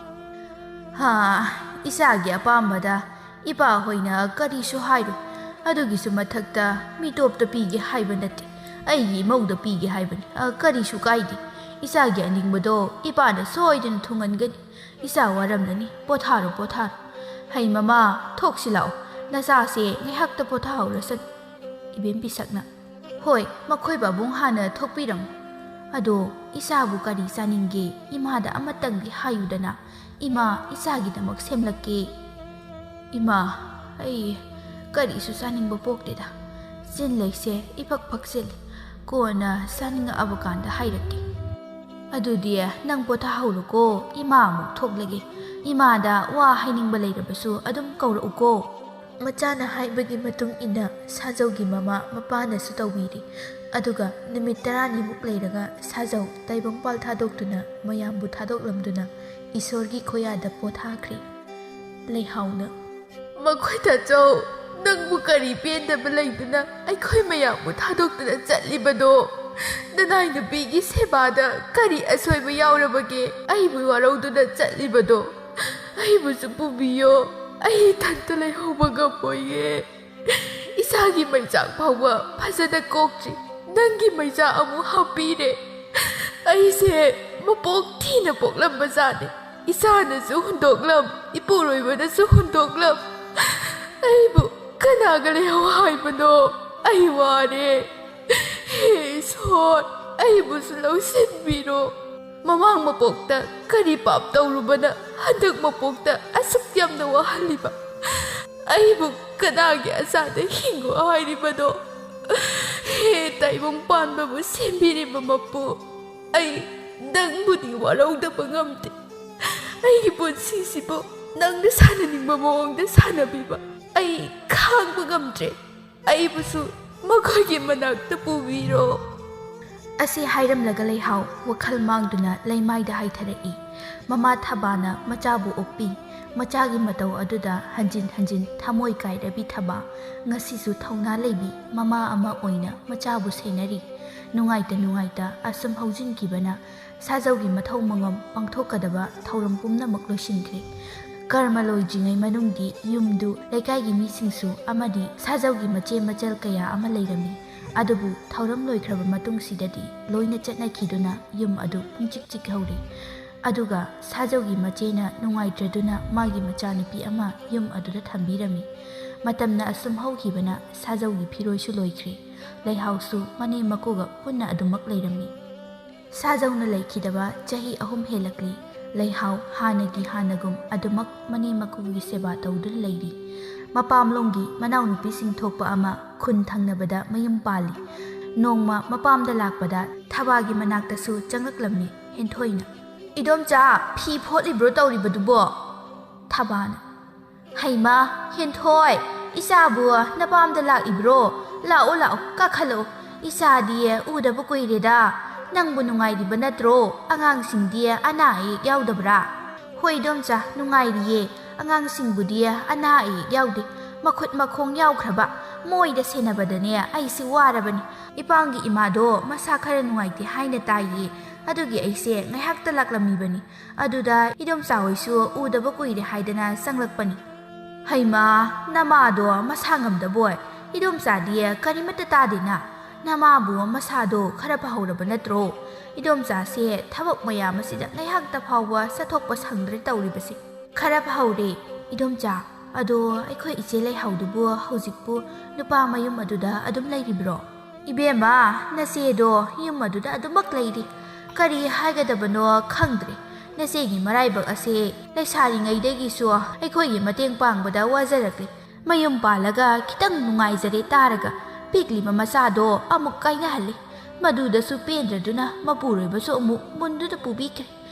ꯏꯆꯥꯒꯤ ꯑꯄꯥꯝꯕꯗ ꯏꯄꯥ ꯍꯣꯏꯅ ꯀꯔꯤꯁꯨ ꯍꯥꯏꯔꯣꯏ ꯑꯗꯨꯒꯤꯁꯨ ꯃꯊꯛꯇ ꯃꯤꯇꯣꯞꯇ ꯄꯤꯒꯦ ꯍꯥꯏꯕ ꯅꯠꯇꯦ ꯑꯩꯒꯤ ꯏꯃꯧꯗ ꯄꯤꯒꯦ ꯍꯥꯏꯕꯅꯤ ꯀꯔꯤꯁꯨ ꯀꯥꯏꯗꯦ ꯏꯆꯥꯒꯤ ꯑꯅꯤꯡꯕꯗꯣ ꯏꯄꯥꯅ ꯁꯣꯏꯗꯅ ꯊꯨꯡꯍꯟꯒꯅꯤ ꯏꯆꯥ ꯋꯥꯔꯝꯂꯅꯤ ꯄꯣꯊꯥꯔꯣ ꯄꯣꯊꯥꯔꯣ ꯍꯩ ꯃꯃꯥ ꯊꯣꯛꯁꯤ ꯂꯥꯛꯑꯣ ꯅꯆꯥꯁꯦ ꯉꯥꯏꯍꯥꯛꯇ ꯄꯣꯊꯥꯍꯧꯔꯁꯅꯨ ꯏꯕꯦꯝ ꯄꯤꯁꯛꯅ ꯍꯣꯏ ꯃꯈꯣꯏ ꯄꯥꯕꯨꯡ ꯍꯥꯟꯅ ꯊꯣꯛꯄꯤꯔꯝꯃꯨ ꯑꯗꯣ ꯏꯆꯥꯕꯨ ꯀꯔꯤ ꯆꯥꯅꯤꯡꯒꯦ ꯏꯃꯥꯗ ꯑꯃꯇꯪꯗꯤ ꯍꯥꯏꯌꯨꯗꯅ ꯏꯃꯥ ꯏꯆꯥꯒꯤꯗꯃꯛ ꯁꯦꯝꯂꯛꯀꯦ ꯏꯃꯥ ꯑꯩ ꯀꯔꯤꯁꯨ ꯆꯥꯅꯤꯡꯕ ꯄꯣꯛꯇꯦꯗ ꯆꯤꯟꯂꯩꯁꯦ ꯏꯐꯛ ꯐꯛꯆꯤꯜꯂꯤ ꯀꯣꯟꯅ ꯆꯥꯅꯤꯡꯉꯛꯑꯕ ꯀꯥꯟꯗ ꯍꯥꯏꯔꯛꯀꯦ ꯑꯗꯨꯗꯤ ꯅꯪ ꯄꯣꯊꯥꯍꯧꯔꯣꯀꯣ ꯏꯃꯥ ꯑꯃꯨꯛ ꯊꯣꯛꯂꯒꯦ ꯏꯃꯥꯗ ꯋꯥ ꯍꯥꯏꯅꯤꯡꯕ ꯂꯩꯔꯕꯁꯨ ꯑꯗꯨꯝ ꯀꯧꯔꯛꯎꯀꯣ ꯃꯆꯥꯅ ꯍꯥꯏꯕꯒꯤ ꯃꯇꯨꯡ ꯏꯟꯅ ꯁꯥꯖꯧꯒꯤ ꯃꯃꯥ ꯃꯄꯥꯅꯁꯨ ꯇꯧꯕꯤꯔꯤ ꯑꯗꯨꯒ ꯅꯨꯃꯤꯠ 10ꯅꯤꯃꯨꯛ ꯂꯩꯔꯒ ꯁꯥꯖꯧ ꯇꯥꯏꯕꯪꯄꯥꯜ ꯊꯥꯗꯣꯛꯇꯨꯅ ꯃꯌꯥꯝꯕꯨ ꯊꯥꯗꯣꯛꯂꯝꯗꯨꯅ ꯏꯁꯣꯔꯒꯤ ꯈꯣꯌꯥꯗ ꯄꯣꯊꯥꯈ꯭ꯔꯦ ꯂꯩꯍꯥꯎꯅ ꯃꯈꯣꯏ ꯇꯥꯆꯧ ꯅꯪꯕꯨ ꯀꯔꯤ ꯄꯦꯟꯗꯕ ꯂꯩꯗꯨꯅ ꯑꯩꯈꯣꯏ ꯃꯌꯥꯝꯕꯨ ꯊꯥꯗꯣꯛꯇꯨꯅ ꯆꯠꯂꯤꯕꯅꯣ ꯅꯅꯥꯏ ꯅꯨꯄꯤꯒꯤ ꯁꯦꯕꯥꯗ ꯀꯔꯤ ꯑꯁꯣꯏꯕ ꯌꯥꯎꯔꯕꯒꯦ ꯑꯩꯕꯨ ꯋꯥꯔꯧꯗꯨꯅ ꯆꯠꯂꯤꯕꯗꯣ ꯑꯩꯕꯨꯁꯨ ꯄꯨꯕꯤꯌꯣ ꯑꯩ ꯏꯊꯟꯇ ꯂꯩꯍꯧꯕ ꯉꯝꯃꯣꯏꯌꯦ ꯏꯁꯥꯒꯤ ꯃꯩꯆꯥꯛ ꯐꯥꯎꯕ ꯐꯖꯅ ꯀꯣꯛꯇ꯭ꯔꯤ ꯅꯪꯒꯤ ꯃꯩꯆꯥꯛ ꯑꯃꯨꯛ ꯍꯥꯞꯄꯤꯔꯦ ꯑꯩꯁꯦ ꯃꯄꯣꯛ ꯊꯤꯅ ꯄꯣꯛꯂꯝꯕꯖꯥꯠꯅꯤ ꯏꯁꯥꯅꯁꯨ ꯍꯨꯟꯗꯣꯛꯂꯝ ꯏꯄꯨꯔꯣꯏꯕꯅꯁꯨ ꯍꯨꯟꯗꯣꯛꯂꯝ ꯑꯩꯕꯨ ꯀꯅꯥꯒ ꯂꯩꯍꯧ ꯍꯥꯏꯕꯅꯣ ꯑꯩ ꯋꯥꯔꯦ ꯍꯦ ꯏꯁꯣꯔ ꯑꯩꯕꯨꯁꯨ ꯂꯧꯁꯤꯟꯕꯤꯔꯣ ꯃꯃꯥꯡ ꯃꯄꯣꯛꯇ ꯀꯔꯤ ꯄꯥꯞ ꯇꯧꯔꯨꯕꯅ ꯍꯟꯗꯛ ꯃꯄꯣꯛꯇ ꯑꯁꯨꯛ ꯌꯥꯝꯅ ꯋꯥꯍꯜꯂꯤꯕ ꯑꯩꯕꯨ ꯀꯅꯥꯒꯤ ꯑꯁꯥꯗ ꯍꯤꯡꯉꯣ ꯍꯥꯏꯔꯤꯕꯅꯣ ꯍꯦ ꯇꯥꯏꯕꯪ ꯄꯥꯟꯕꯕꯨ ꯁꯦꯝꯕꯤꯔꯤꯕ ꯃꯄꯨ ꯑꯩ ꯅꯪꯕꯨꯗꯤ ꯋꯥꯔꯧꯗꯕ ꯉꯝꯗꯦ ꯑꯩꯒꯤ ꯄꯨꯟꯁꯤꯁꯤꯕꯨ ꯅꯪꯅ ꯁꯥꯟꯅꯅꯤꯡꯕ ꯃꯑꯣꯡꯗ ꯁꯥꯟꯅꯕꯤꯕ ꯑꯩ ꯈꯥꯡꯕ ꯉꯝꯗ꯭ꯔꯦ ꯑꯩꯕꯨꯁꯨ ꯃꯈꯣꯏꯒꯤ ꯃꯅꯥꯛꯇ ꯄꯨꯕꯤꯔꯣ ꯑꯁꯤ ꯍꯥꯏꯔꯝꯂꯒ ꯂꯩꯍꯥꯎ ꯋꯥꯈꯜ ꯃꯥꯡꯗꯨꯅ ꯂꯩꯃꯥꯏꯗ ꯍꯥꯏꯊꯔꯛꯏ ꯃꯃꯥ ꯊꯕꯥꯅ ꯃꯆꯥꯕꯨ ꯑꯣꯛꯄꯤ ꯃꯆꯥꯒꯤ ꯃꯇꯧ ꯑꯗꯨꯗ ꯍꯟꯖꯤꯟ ꯍꯟꯖꯤꯟ ꯊꯃꯣꯏ ꯀꯥꯏꯔꯕꯤ ꯊꯕꯥ ꯉꯁꯤꯁꯨ ꯊꯧꯅꯥ ꯂꯩꯕꯤ ꯃꯃꯥ ꯑꯃ ꯑꯣꯏꯅ ꯃꯆꯥꯕꯨ ꯁꯦꯟꯅꯔꯤ ꯅꯨꯡꯉꯥꯏꯇ ꯑꯁꯨꯝ ꯍꯧꯖꯤꯟꯈꯤꯕꯅ ꯁꯥꯖꯧꯒꯤ ꯃꯊꯧ ꯃꯉꯝ ꯄꯥꯡꯊꯣꯛꯀꯗꯕ ꯊꯧꯔꯝ ꯄꯨꯝꯅꯃꯛ ꯂꯣꯏꯁꯤꯟꯈ꯭ꯔꯦ ꯀꯔꯃ ꯂꯣꯏꯗ꯭ꯔꯤꯉꯩ ꯃꯅꯨꯡꯗꯤ ꯌꯨꯝꯗꯨ ꯂꯩꯀꯥꯏꯒꯤ ꯃꯤꯁꯤꯡꯁꯨ ꯑꯃꯗꯤ ꯁꯥꯖꯧꯒꯤ ꯃꯆꯦ ꯃꯆꯜ ꯀꯌꯥ ꯑꯃ ꯂꯩꯔꯝꯃꯤ ꯑꯗꯨꯕꯨ ꯊꯧꯔꯝ ꯂꯣꯏꯈ꯭ꯔꯕ ꯃꯇꯨꯡꯁꯤꯗꯗꯤ ꯂꯣꯏꯅ ꯆꯠꯅꯈꯤꯗꯨꯅ ꯌꯨꯝ ꯑꯗꯨ ꯄꯨꯡꯆꯤꯛ ꯆꯤꯛꯍꯧꯔꯤ ꯑꯗꯨꯒ ꯁꯥꯖꯧꯒꯤ ꯃꯆꯦꯅ ꯅꯨꯡꯉꯥꯏꯇ꯭ꯔꯗꯨꯅ ꯃꯥꯒꯤ ꯃꯆꯥꯅꯨꯄꯤ ꯑꯃ ꯌꯨꯝ ꯑꯗꯨꯗ ꯊꯝꯕꯤꯔꯝꯃꯤ ꯃꯇꯝꯅ ꯑꯁꯨꯝ ꯍꯧꯈꯤꯕꯅ ꯁꯥꯖꯧꯒꯤ ꯐꯤꯔꯣꯏꯁꯨ ꯂꯣꯏꯈ꯭ꯔꯦ ꯂꯩꯍꯥꯎꯁꯨ ꯃꯅꯦꯝ ꯃꯀꯨꯒ ꯄꯨꯟꯅ ꯑꯗꯨꯃꯛ ꯂꯩꯔꯝꯃꯤ ꯁꯥꯖꯧꯅ ꯂꯩꯈꯤꯗꯕ ꯆꯍꯤ 3 ꯍꯦꯜꯂꯛꯂꯤ ꯂꯩꯍꯥꯎ ꯍꯥꯟꯅꯒꯨꯝ ꯑꯗꯨꯃꯛ ꯃꯅꯦꯝ ꯃꯀꯨꯒꯤ ꯁꯦꯕꯥ ꯇꯧꯗꯨꯅ ꯂꯩꯔꯤ ꯃꯄꯥꯝꯂꯣꯝꯒꯤ ꯃꯅꯥꯎꯅꯨꯄꯤꯁꯤꯡ ꯊꯣꯛꯄ ꯑꯃ ꯈꯨꯟ ꯊꯪꯅꯕꯗ ꯃꯌꯨꯝ ꯄꯥꯜꯂꯤ ꯅꯣꯡꯃ ꯃꯄꯥꯝꯗ ꯂꯥꯛꯄꯗ ꯊꯕꯥꯒꯤ ꯃꯅꯥꯛꯇꯁꯨ ꯆꯪꯂꯛꯂꯝꯃꯤ ꯍꯦꯟꯊꯣꯏꯅ ꯏꯗꯣꯝꯆꯥ ꯐꯤ ꯐꯣꯠꯂꯤꯕ꯭ꯔꯣ ꯇꯧꯔꯤꯕꯗꯨꯕꯣ ꯊꯕꯥꯅ ꯍꯩꯃꯥ ꯍꯦꯟꯊꯣꯏ ꯏꯆꯥꯕꯨ ꯅꯄꯥꯝꯗ ꯂꯥꯛꯏꯕ꯭ꯔꯣ ꯂꯥꯛꯑꯣ ꯀꯥꯈꯠꯂꯛꯑꯣ ꯏꯆꯥꯗꯤ ꯎꯗꯕ ꯀꯨꯏꯔꯦꯗ ꯅꯪꯕꯨ ꯅꯨꯡꯉꯥꯏꯔꯤꯕ ꯅꯠꯇ꯭ꯔꯣ ꯑꯉꯥꯡꯁꯤꯡꯗꯤ ꯑꯅꯥ ꯑꯌꯦꯛ ꯌꯥꯎꯗꯕ꯭ꯔꯥ ꯍꯣꯏ ꯏꯗꯣꯝꯆꯥ ꯅꯨꯡꯉꯥꯏꯔꯤꯌꯦ ꯑꯉꯥꯡꯁꯤꯡꯕꯨꯗꯤ ꯑꯅꯥ ꯑꯌꯦꯛ ꯌꯥꯎꯗꯦ ꯃꯈꯨꯠ ꯃꯈꯣꯡ ꯌꯥꯎꯈ꯭ꯔꯕ ꯃꯣꯏꯗ ꯁꯦꯟꯅꯕꯗꯅꯦ ꯑꯩꯁꯤ ꯋꯥꯔꯕꯅꯤ ꯏꯄꯥꯡꯒꯤ ꯏꯃꯥꯗꯣ ꯃꯁꯥ ꯈꯔ ꯅꯨꯡꯉꯥꯏꯇꯦ ꯍꯥꯏꯅ ꯇꯥꯏꯌꯦ ꯑꯗꯨꯒꯤ ꯑꯩꯁꯦ ꯉꯥꯏꯍꯥꯛꯇ ꯂꯥꯛꯂꯝꯃꯤꯕꯅꯤ ꯑꯗꯨꯗ ꯏꯗꯣꯝꯆꯥ ꯍꯣꯏꯁꯨ ꯎꯗꯕ ꯀꯨꯏꯔꯦ ꯍꯥꯏꯗꯅ ꯆꯪꯂꯛꯄꯅꯤ ꯍꯩꯃꯥ ꯅꯃꯥꯗꯣ ꯃꯁꯥ ꯉꯝꯗꯕꯣꯏ ꯏꯗꯣꯝꯆꯥꯗꯤ ꯀꯔꯤꯃꯠꯇ ꯇꯥꯗꯦꯅ ꯅꯃꯥꯕꯨ ꯃꯁꯥꯗꯣ ꯈꯔ ꯐꯍꯧꯔꯕ ꯅꯠꯇ꯭ꯔꯣ ꯏꯗꯣꯝꯆꯥꯁꯦ ꯊꯕꯛ ꯃꯌꯥꯝ ꯑꯁꯤꯗ ꯉꯥꯏꯍꯥꯛꯇ ꯐꯥꯎꯕ ꯆꯠꯊꯣꯛꯄ ꯁꯪꯗ꯭ꯔꯦ ꯇꯧꯔꯤꯕꯁꯦ ꯈꯔ ꯐꯍꯧꯔꯦ ꯏꯗꯣꯝꯆꯥ ꯑꯗꯣ ꯑꯩꯈꯣꯏ ꯏꯆꯦ ꯂꯩꯍꯧꯗꯨꯕꯨ ꯍꯧꯖꯤꯛꯄꯨ ꯅꯨꯄꯥ ꯃꯌꯨꯝ ꯑꯗꯨꯗ ꯑꯗꯨꯝ ꯂꯩꯔꯤꯕ꯭ꯔꯣ ꯏꯕꯦꯝꯃ ꯅꯆꯦꯗꯣ ꯌꯨꯝ ꯑꯗꯨꯗ ꯑꯗꯨꯃꯛ ꯂꯩꯔꯤ ꯀꯔꯤ ꯍꯥꯏꯒꯗꯕꯅꯣ ꯈꯪꯗ꯭ꯔꯦ ꯅꯆꯦꯒꯤ ꯃꯔꯥꯏꯕꯛ ꯑꯁꯤ ꯂꯩꯁꯥꯔꯤꯉꯩꯗꯒꯤꯁꯨ ꯑꯩꯈꯣꯏꯒꯤ ꯃꯇꯦꯡ ꯄꯥꯡꯕꯗ ꯋꯥꯖꯔꯛꯂꯤ ꯃꯌꯨꯝ ꯄꯥꯜꯂꯒ ꯈꯤꯇꯪ ꯅꯨꯡꯉꯥꯏꯖꯔꯦ ꯇꯥꯔꯒ ꯄꯤꯛꯂꯤꯕ ꯃꯆꯥꯗꯣ ꯑꯃꯨꯛ ꯀꯥꯏꯅꯍꯜꯂꯤ ꯃꯗꯨꯗꯁꯨ ꯄꯦꯟꯗ꯭ꯔꯗꯨꯅ ꯃꯄꯨꯔꯣꯏꯕꯁꯨ ꯑꯃꯨꯛ ꯃꯨꯟꯗꯨꯗ ꯄꯨꯕꯤꯈ꯭ꯔꯦ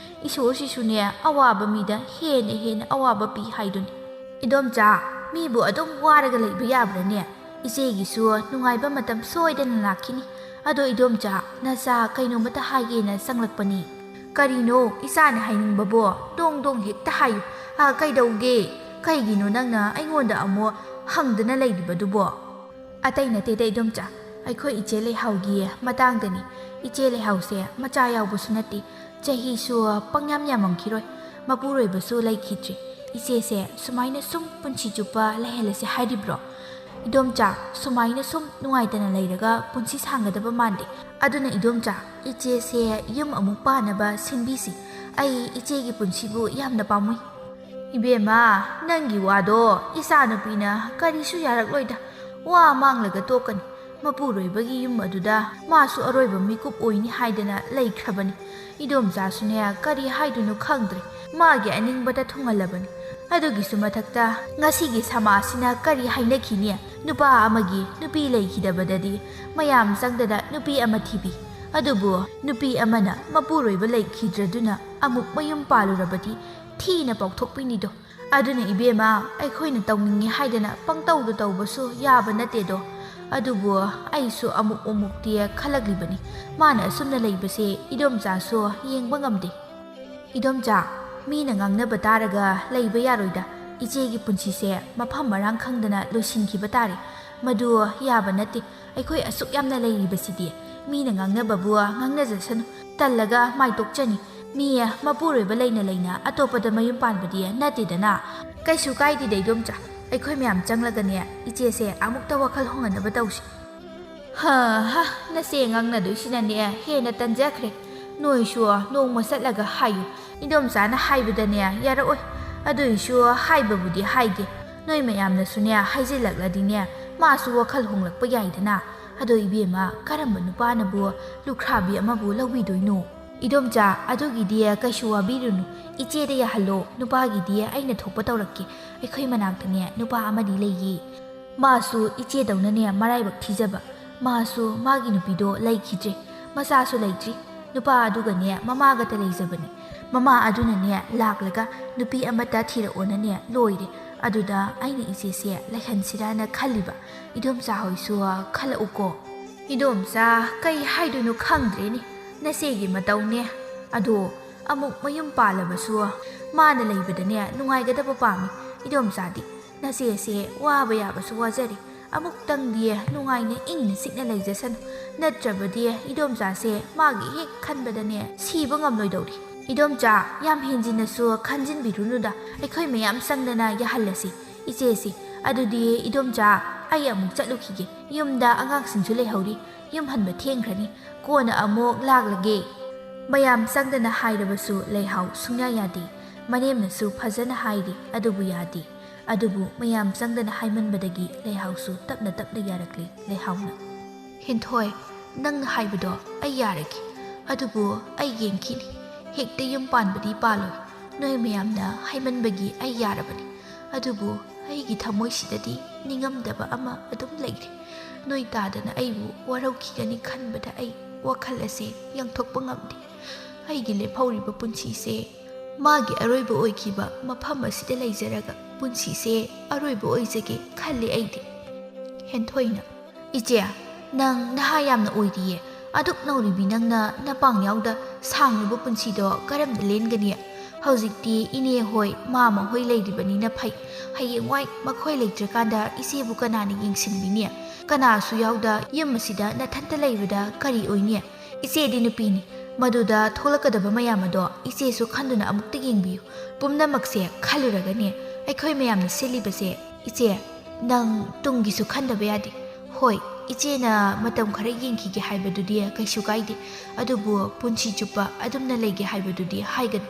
ꯏꯁꯣꯔꯁꯤꯁꯨꯅꯦ ꯑꯋꯥꯕ ꯃꯤꯗ ꯍꯦꯟꯅ ꯑꯋꯥꯕ ꯄꯤ ꯍꯥꯏꯗꯨꯅꯤ ꯏꯗꯣꯝꯆꯥ ꯃꯤꯕꯨ ꯑꯗꯨꯝ ꯋꯥꯔꯒ ꯂꯩꯕ ꯌꯥꯕ꯭ꯔꯅꯦ ꯏꯆꯦꯒꯤꯁꯨ ꯅꯨꯡꯉꯥꯏꯕ ꯃꯇꯝ ꯁꯣꯏꯗꯅ ꯂꯥꯛꯈꯤꯅꯤ ꯑꯗꯣ ꯏꯗꯣꯝꯆꯥ ꯅꯆꯥ ꯀꯩꯅꯣꯃꯇ ꯍꯥꯏꯒꯦꯅ ꯆꯪꯂꯛꯄꯅꯤ ꯀꯔꯤꯅꯣ ꯏꯆꯥꯅ ꯍꯥꯏꯅꯤꯡꯕꯕꯣ ꯗꯣꯡ ꯍꯦꯛꯇ ꯍꯥꯏꯌꯨ ꯀꯩꯗꯧꯒꯦ ꯀꯩꯒꯤꯅꯣ ꯅꯪꯅ ꯑꯩꯉꯣꯟꯗ ꯑꯃꯨꯛ ꯍꯪꯗꯅ ꯂꯩꯔꯤꯕꯗꯨꯕꯣ ꯑꯇꯩ ꯅꯠꯇꯦꯗ ꯏꯗꯣꯝꯆꯥ ꯑꯩꯈꯣꯏ ꯏꯆꯦ ꯂꯩꯍꯥꯎꯒꯤ ꯃꯇꯥꯡꯗꯅꯤ ꯏꯆꯦ ꯂꯩꯍꯥꯎꯁꯦ ꯃꯆꯥ ꯌꯥꯎꯕꯁꯨ ꯅꯠꯇꯦ ꯆꯍꯤꯁꯨ ꯄꯪꯌꯥꯝ ꯌꯥꯝꯃꯝꯈꯤꯔꯣꯏ ꯃꯄꯨꯔꯣꯏꯕꯁꯨ ꯂꯩꯈꯤꯗ꯭ꯔꯤ ꯏꯆꯦꯁꯦ ꯁꯨꯃꯥꯏꯅ ꯁꯨꯝ ꯄꯨꯟꯁꯤ ꯆꯨꯞꯄ ꯂꯩꯍꯜꯂꯁꯦ ꯍꯥꯏꯔꯤꯕ꯭ꯔꯣ ꯏꯗꯣꯝꯆꯥ ꯁꯨꯃꯥꯏꯅ ꯁꯨꯝ ꯅꯨꯡꯉꯥꯏꯇꯅ ꯂꯩꯔꯒ ꯄꯨꯟꯁꯤ ꯁꯥꯡꯒꯗꯕ ꯃꯥꯟꯗꯦ ꯑꯗꯨꯅ ꯏꯗꯣꯝꯆꯥ ꯏꯆꯦꯁꯦ ꯌꯨꯝ ꯑꯃꯨꯛ ꯄꯥꯟꯅꯕ ꯁꯤꯟꯕꯤꯁꯤ ꯑꯩ ꯏꯆꯦꯒꯤ ꯄꯨꯟꯁꯤꯕꯨ ꯌꯥꯝꯅ ꯄꯥꯝꯃꯨꯏ ꯏꯕꯦꯝꯃ ꯅꯪꯒꯤ ꯋꯥꯗꯣ ꯏꯆꯥꯅꯨꯄꯤꯅ ꯀꯔꯤꯁꯨ ꯌꯥꯔꯛꯂꯣꯏꯗ ꯋꯥ ꯃꯥꯡꯂꯒ ꯇꯣꯛꯀꯅꯤ ꯃꯄꯨꯔꯣꯏꯕꯒꯤ ꯌꯨꯝ ꯑꯗꯨꯗ 마ꯁꯨ ꯑꯔꯣꯏꯕ ꯃꯤꯀꯨꯞ ꯑꯣꯏꯅꯤ ꯍꯥꯏꯗꯅ ꯂꯩꯈ꯭ꯔꯕꯅꯤ ꯏꯗꯣꯝꯆꯥꯁꯨꯅꯦ ꯀꯔꯤ ꯍꯥꯏꯗꯣꯏꯅꯣ ꯈꯪꯗ꯭ꯔꯦ ꯃꯥꯒꯤ ꯑꯅꯤꯡꯕꯗ ꯊꯨꯡꯍꯜꯂꯕꯅꯤ ꯑꯗꯨꯒꯤꯁꯨ ꯃꯊꯛꯇ ꯉꯁꯤꯒꯤ ꯁꯃꯥꯖꯁꯤꯅ ꯀꯔꯤ ꯍꯥꯏꯅꯈꯤꯅꯤ ꯅꯨꯄꯥ ꯑꯃꯒꯤ ꯅꯨꯄꯤ ꯂꯩꯈꯤꯗꯕꯗꯗꯤ ꯃꯌꯥꯝ ꯆꯪꯗꯅ ꯅꯨꯄꯤ ꯑꯃ ꯊꯤꯕꯤ ꯑꯗꯨꯕꯨ ꯅꯨꯄꯤ ꯑꯃꯅ ꯃꯄꯨꯔꯣꯏꯕ ꯂꯩꯈꯤꯗ꯭ꯔꯗꯨꯅ ꯑꯃꯨꯛ ꯃꯌꯨꯝ ꯄꯥꯜꯂꯨꯔꯕꯗꯤ ꯊꯤꯅ ꯄꯥꯎꯊꯣꯛꯄꯤꯅꯤꯗꯣ ꯑꯗꯨꯅ ꯏꯕꯦꯝꯃ ꯑꯩꯈꯣꯏꯅ ꯇꯧꯅꯤꯡꯉꯤ ꯍꯥꯏꯗꯅ ꯄꯪꯇꯧꯗ ꯇꯧꯕꯁꯨ ꯌꯥꯕ ꯅꯠꯇꯦꯗꯣ ꯑꯗꯨꯕꯨ ꯑꯩꯁꯨ ꯑꯃꯨꯛꯇꯤ ꯈꯜꯂꯛꯂꯤꯕꯅꯤ ꯃꯥꯅ ꯑꯁꯨꯝꯅ ꯂꯩꯕꯁꯦ ꯏꯗꯣꯝꯆꯥꯁꯨ ꯌꯦꯡꯕ ꯉꯝꯗꯦ ꯏꯗꯣꯝꯆꯥ ꯃꯤꯅ ꯉꯥꯡꯅꯕ ꯇꯥꯔꯒ ꯂꯩꯕ ꯌꯥꯔꯣꯏꯗ ꯏꯆꯦꯒꯤ ꯄꯨꯟꯁꯤꯁꯦ ꯃꯐꯝ ꯃꯔꯥꯡ ꯈꯪꯗꯅ ꯂꯣꯏꯁꯤꯟꯈꯤꯕ ꯇꯥꯔꯦ ꯃꯗꯨ ꯌꯥꯕ ꯅꯠꯇꯦ ꯑꯩꯈꯣꯏ ꯑꯁꯨꯛ ꯌꯥꯝꯅ ꯂꯩꯔꯤꯕꯁꯤꯗꯤ ꯃꯤꯅ ꯉꯥꯡꯅꯕꯕꯨ ꯉꯥꯡꯅꯖꯁꯅꯨ ꯇꯜꯂꯒ ꯃꯥꯏꯇꯣꯛꯆꯅꯤ ꯃꯤ ꯃꯄꯨꯔꯣꯏꯕ ꯂꯩꯅ ꯑꯇꯣꯞꯄꯗ ꯃꯌꯨꯝ ꯄꯥꯟꯕꯗꯤ ꯅꯠꯇꯦꯗꯅ ꯀꯩꯁꯨ ꯀꯥꯏꯗꯦꯗ ꯏꯗꯣꯝꯆꯥ ꯑꯩꯈꯣꯏ ꯃꯌꯥꯝ ꯆꯪꯂꯒꯅꯦ ꯏꯆꯦꯁꯦ ꯑꯃꯨꯛꯇ ꯋꯥꯈꯜ ꯍꯣꯡꯍꯟꯅꯕ ꯇꯧꯁꯤ ꯅꯆꯦ ꯉꯥꯡꯅꯗꯣꯏꯁꯤꯅꯅꯦ ꯍꯦꯟꯅ ꯇꯟꯖꯈ꯭ꯔꯦ ꯅꯣꯏꯁꯨ ꯅꯣꯡꯃ ꯆꯠꯂꯒ ꯍꯥꯏꯌꯨ ꯏꯗꯣꯝꯆꯥꯅ ꯍꯥꯏꯕꯗꯅꯦ ꯌꯥꯔꯛꯑꯣꯏ ꯑꯗꯨꯏꯁꯨ ꯍꯥꯏꯕꯕꯨꯗꯤ ꯍꯥꯏꯒꯦ ꯅꯣꯏ ꯃꯌꯥꯝꯅꯁꯨꯅꯦ ꯍꯥꯏꯖꯤꯜꯂꯛꯂꯗꯤꯅꯦ ꯃꯥꯁꯨ ꯋꯥꯈꯜ ꯍꯣꯡꯂꯛꯄ ꯌꯥꯏꯗꯅ ꯑꯗꯣ ꯏꯕꯦꯝꯃ ꯀꯔꯝꯕ ꯅꯨꯄꯥꯅꯕꯨ ꯂꯨꯈ꯭ꯔꯥꯕꯤ ꯑꯃꯕꯨ ꯂꯧꯕꯤꯗꯣꯏꯅꯣ? ꯏꯗꯣꯝꯆꯥ ꯑꯗꯨꯒꯤꯗꯤ ꯀꯩꯁꯨ ꯋꯥꯕꯤꯔꯨꯅꯨ, ꯏꯆꯦꯗ ꯌꯥꯍꯜꯂꯣ, ꯅꯨꯄꯥꯒꯤꯗꯤ ꯑꯩꯅ ꯊꯣꯛꯄ ꯇꯧꯔꯛꯀꯦ. ꯑꯩꯈꯣꯏ ꯃꯅꯥꯛꯇꯅꯦ ꯅꯨꯄꯥ ꯑꯃꯗꯤ ꯂꯩꯌꯦ. ꯃꯥꯁꯨ ꯏꯆꯦꯗꯧꯅꯅꯦ ꯃꯔꯥꯏꯕꯛ ꯊꯤꯖꯕ. ꯃꯥꯁꯨ ꯃꯥꯒꯤ ꯅꯨꯄꯤꯗꯣ ꯂꯩꯈꯤꯗ꯭ꯔꯦ, ꯃꯆꯥꯁꯨ ꯂꯩꯇ꯭ꯔꯤ. ꯅꯨꯄꯥ ꯑꯗꯨꯒꯅꯦ ꯃꯃꯥꯒꯇ ꯂꯩꯖꯕꯅꯤ. ꯃꯃꯥ ꯑꯗꯨꯅꯅꯦ ꯂꯥꯛꯂꯒ ꯅꯨꯄꯤ ꯑꯃꯠꯇ ꯊꯤꯔꯛꯑꯣꯅꯅꯦ ꯂꯣꯏꯔꯦ. ꯑꯗꯨꯗ ꯑꯩꯅ ꯏꯆꯦꯁꯦ ꯂꯩꯍꯟꯁꯤꯔꯥꯅ ꯈꯜꯂꯤꯕ. ꯏꯗꯣꯝꯆꯥ ꯍꯣꯏꯁꯨ ꯈꯜꯂꯛꯎꯀꯣ. ꯏꯗꯣꯝꯆꯥ ꯀꯩ ꯍꯥꯏꯗꯣꯏꯅꯣ ꯈꯪꯗ꯭ꯔꯦꯅꯦ. ꯅꯆꯦꯒꯤ ꯃꯇꯧꯅꯦ. ꯑꯗꯣ ꯑꯃꯨꯛ ꯃꯌꯨꯝ ꯄꯥꯜꯂꯕꯁꯨ ꯃꯥꯅ ꯂꯩꯕꯗꯅꯦ ꯅꯨꯡꯉꯥꯏꯒꯗꯕ ꯄꯥꯝꯃꯤ. ꯏꯗꯣꯝꯆꯥꯗꯤ ꯅꯆꯦꯁꯦ ꯋꯥꯕ ꯌꯥꯕꯁꯨ ꯋꯥꯖꯔꯤ. ꯑꯃꯨꯛꯇꯪꯗꯤ ꯅꯨꯡꯉꯥꯏꯅ ꯏꯪꯅ ꯆꯤꯛꯅ ꯂꯩꯖꯁꯅꯨ. ꯅꯠꯇ꯭ꯔꯕꯗꯤ ꯏꯗꯣꯝꯆꯥꯁꯦ ꯃꯥꯒꯤ ꯍꯦꯛ ꯈꯟꯕꯗꯅꯦ ꯁꯤꯕ ꯉꯝꯂꯣꯏꯗꯧꯔꯤ. ꯏꯗꯣꯝꯆꯥ ꯌꯥꯝ ꯍꯦꯟꯖꯤꯟꯅꯁꯨ ꯈꯟꯖꯤꯟꯕꯤꯔꯨꯅꯨꯗ. ꯑꯩꯈꯣꯏ ꯃꯌꯥꯝ ꯆꯪꯗꯅ ꯌꯥꯍꯜꯂꯁꯤ ꯏꯆꯦꯁꯤ. ꯑꯗꯨꯗꯤ ꯏꯗꯣꯝꯆꯥ ꯑꯩ ꯑꯃꯨꯛ ꯆꯠꯂꯨꯈꯤꯒꯦ. ꯌꯨꯝꯗ ꯑꯉꯥꯡꯁꯤꯡꯁꯨ ꯂꯩꯍꯧꯔꯤ. ꯌꯨꯝ ꯍꯟꯕ ꯊꯦꯡꯈ꯭ꯔꯅꯤ. ꯀꯣꯟꯅ ꯑꯃꯨꯛ ꯂꯥꯛꯂꯒꯦ. ꯃꯌꯥꯝ ꯆꯪꯗꯅ ꯍꯥꯏꯔꯕꯁꯨ ꯂꯩꯍꯥꯎ ꯁꯨꯡꯌꯥ ꯌꯥꯗꯦ. ꯃꯅꯦꯝꯅꯁꯨ ꯐꯖꯅ ꯍꯥꯏꯔꯤ ꯑꯗꯨꯕꯨ ꯌꯥꯗꯦ. ꯑꯗꯨꯕꯨ ꯃꯌꯥꯝ ꯆꯪꯗꯅ ꯍꯥꯏꯃꯟꯕꯗꯒꯤ ꯂꯩꯍꯥꯎꯁꯨ ꯇꯞꯅ ꯇꯞꯅ ꯌꯥꯔꯛꯂꯤ. ꯂꯩꯍꯥꯎꯅ ꯍꯦꯟꯊꯣꯏ, ꯅꯪꯅ ꯍꯥꯏꯕꯗꯣ ꯑꯩ ꯌꯥꯔꯒꯦ. ꯑꯗꯨꯕꯨ ꯑꯩ ꯌꯦꯡꯈꯤꯅꯤ. ꯍꯦꯛꯇ ꯌꯨꯝ ꯄꯥꯟꯕꯗꯤ ꯄꯥꯜꯂꯣꯏ. ꯅꯣꯏ ꯃꯌꯥꯝꯅ ꯍꯥꯏꯃꯟꯕꯒꯤ ꯑꯩ ꯌꯥꯔꯕꯅꯤ. ꯑꯗꯨꯕꯨ ꯑꯩꯒꯤ ꯊꯃꯣꯏꯁꯤꯗꯗꯤ ꯅꯤꯡꯉꯝꯗꯕ ꯑꯃ ꯑꯗꯨꯝ ꯂꯩꯔꯤ. ꯅꯣꯏ ꯇꯥꯗꯅ ꯑꯩꯕꯨ ꯋꯥꯔꯧꯈꯤꯒꯅꯤ ꯈꯟꯕꯗ ꯑꯩ ꯋꯥꯈꯜ ꯑꯁꯦ ꯌꯥꯡꯊꯣꯛꯄ ꯉꯝꯗꯦ. ꯑꯩꯒꯤ ꯂꯦꯞꯍꯧꯔꯤꯕ ꯄꯨꯟꯁꯤꯁꯦ ꯃꯥꯒꯤ ꯑꯔꯣꯏꯕ ꯑꯣꯏꯈꯤꯕ ꯃꯐꯝ ꯑꯁꯤꯗ ꯂꯩꯖꯔꯒ ꯄꯨꯟꯁꯤꯁꯦ ꯑꯔꯣꯏꯕ ꯑꯣꯏꯖꯒꯦ ꯈꯜꯂꯤ ꯑꯩꯗꯤ. ꯍꯦꯟꯊꯣꯏꯅ ꯏꯆꯦ, ꯅꯪ ꯅꯍꯥ ꯌꯥꯝꯅ ꯑꯣꯏꯔꯤꯌꯦ. ꯑꯗꯨꯛ ꯅꯧꯔꯤꯕꯤ ꯅꯪꯅ ꯅꯄꯥꯡ ꯌꯥꯎꯗ ꯁꯥꯡꯂꯕ ꯄꯨꯟꯁꯤꯗꯣ ꯀꯔꯝꯅ ꯂꯦꯟꯒꯅꯤ? ꯍꯧꯖꯤꯛꯇꯤ ꯏꯅꯦ ꯍꯣꯏ ꯃꯥꯃ ꯍꯣꯏ ꯂꯩꯔꯤꯕꯅꯤꯅ ꯐꯩ. ꯍꯌꯦꯡꯋꯥꯏ ꯃꯈꯣꯏ ꯂꯩꯇ꯭ꯔꯀꯥꯟꯗ ꯏꯆꯦꯕꯨ ꯀꯅꯥꯅ ꯌꯦꯡꯁꯤꯟꯕꯤꯅꯤ? ꯀꯅꯥꯁꯨ ꯌꯥꯎꯗ ꯌꯨꯝ ꯑꯁꯤꯗ ꯅꯊꯟꯇ ꯂꯩꯕꯗ ꯀꯔꯤ ꯑꯣꯏꯅꯤ? ꯏꯆꯦꯗꯤ ꯅꯨꯄꯤꯅꯤ. ꯃꯗꯨꯗ ꯊꯣꯛꯂꯛꯀꯗꯕ ꯃꯌꯥꯝ ꯑꯗꯣ ꯏꯆꯦꯁꯨ ꯈꯟꯗꯨꯅ ꯑꯃꯨꯛꯇ ꯌꯦꯡꯕꯤꯌꯨ. ꯄꯨꯝꯅꯃꯛꯁꯦ ꯈꯜꯂꯨꯔꯒꯅꯦ ꯑꯩꯈꯣꯏ ꯃꯌꯥꯝꯅ ꯁꯤꯜꯂꯤꯕꯁꯦ. ꯏꯆꯦ, ꯅꯪ ꯇꯨꯡꯒꯤꯁꯨ ꯈꯟꯗꯕ ꯌꯥꯗꯦ. ꯍꯣꯏ, ꯏꯆꯦꯅ ꯃꯇꯝ ꯈꯔ ꯌꯦꯡꯈꯤꯒꯦ ꯍꯥꯏꯕꯗꯨꯗꯤ ꯀꯩꯁꯨ ꯀꯥꯏꯗꯦ. ꯑꯗꯨꯕꯨ ꯄꯨꯟꯁꯤ ꯆꯨꯞꯄ ꯑꯗꯨꯝꯅ ꯂꯩꯒꯦ ꯍꯥꯏꯕꯗꯨꯗꯤ ꯍꯥꯏꯒꯅꯨ.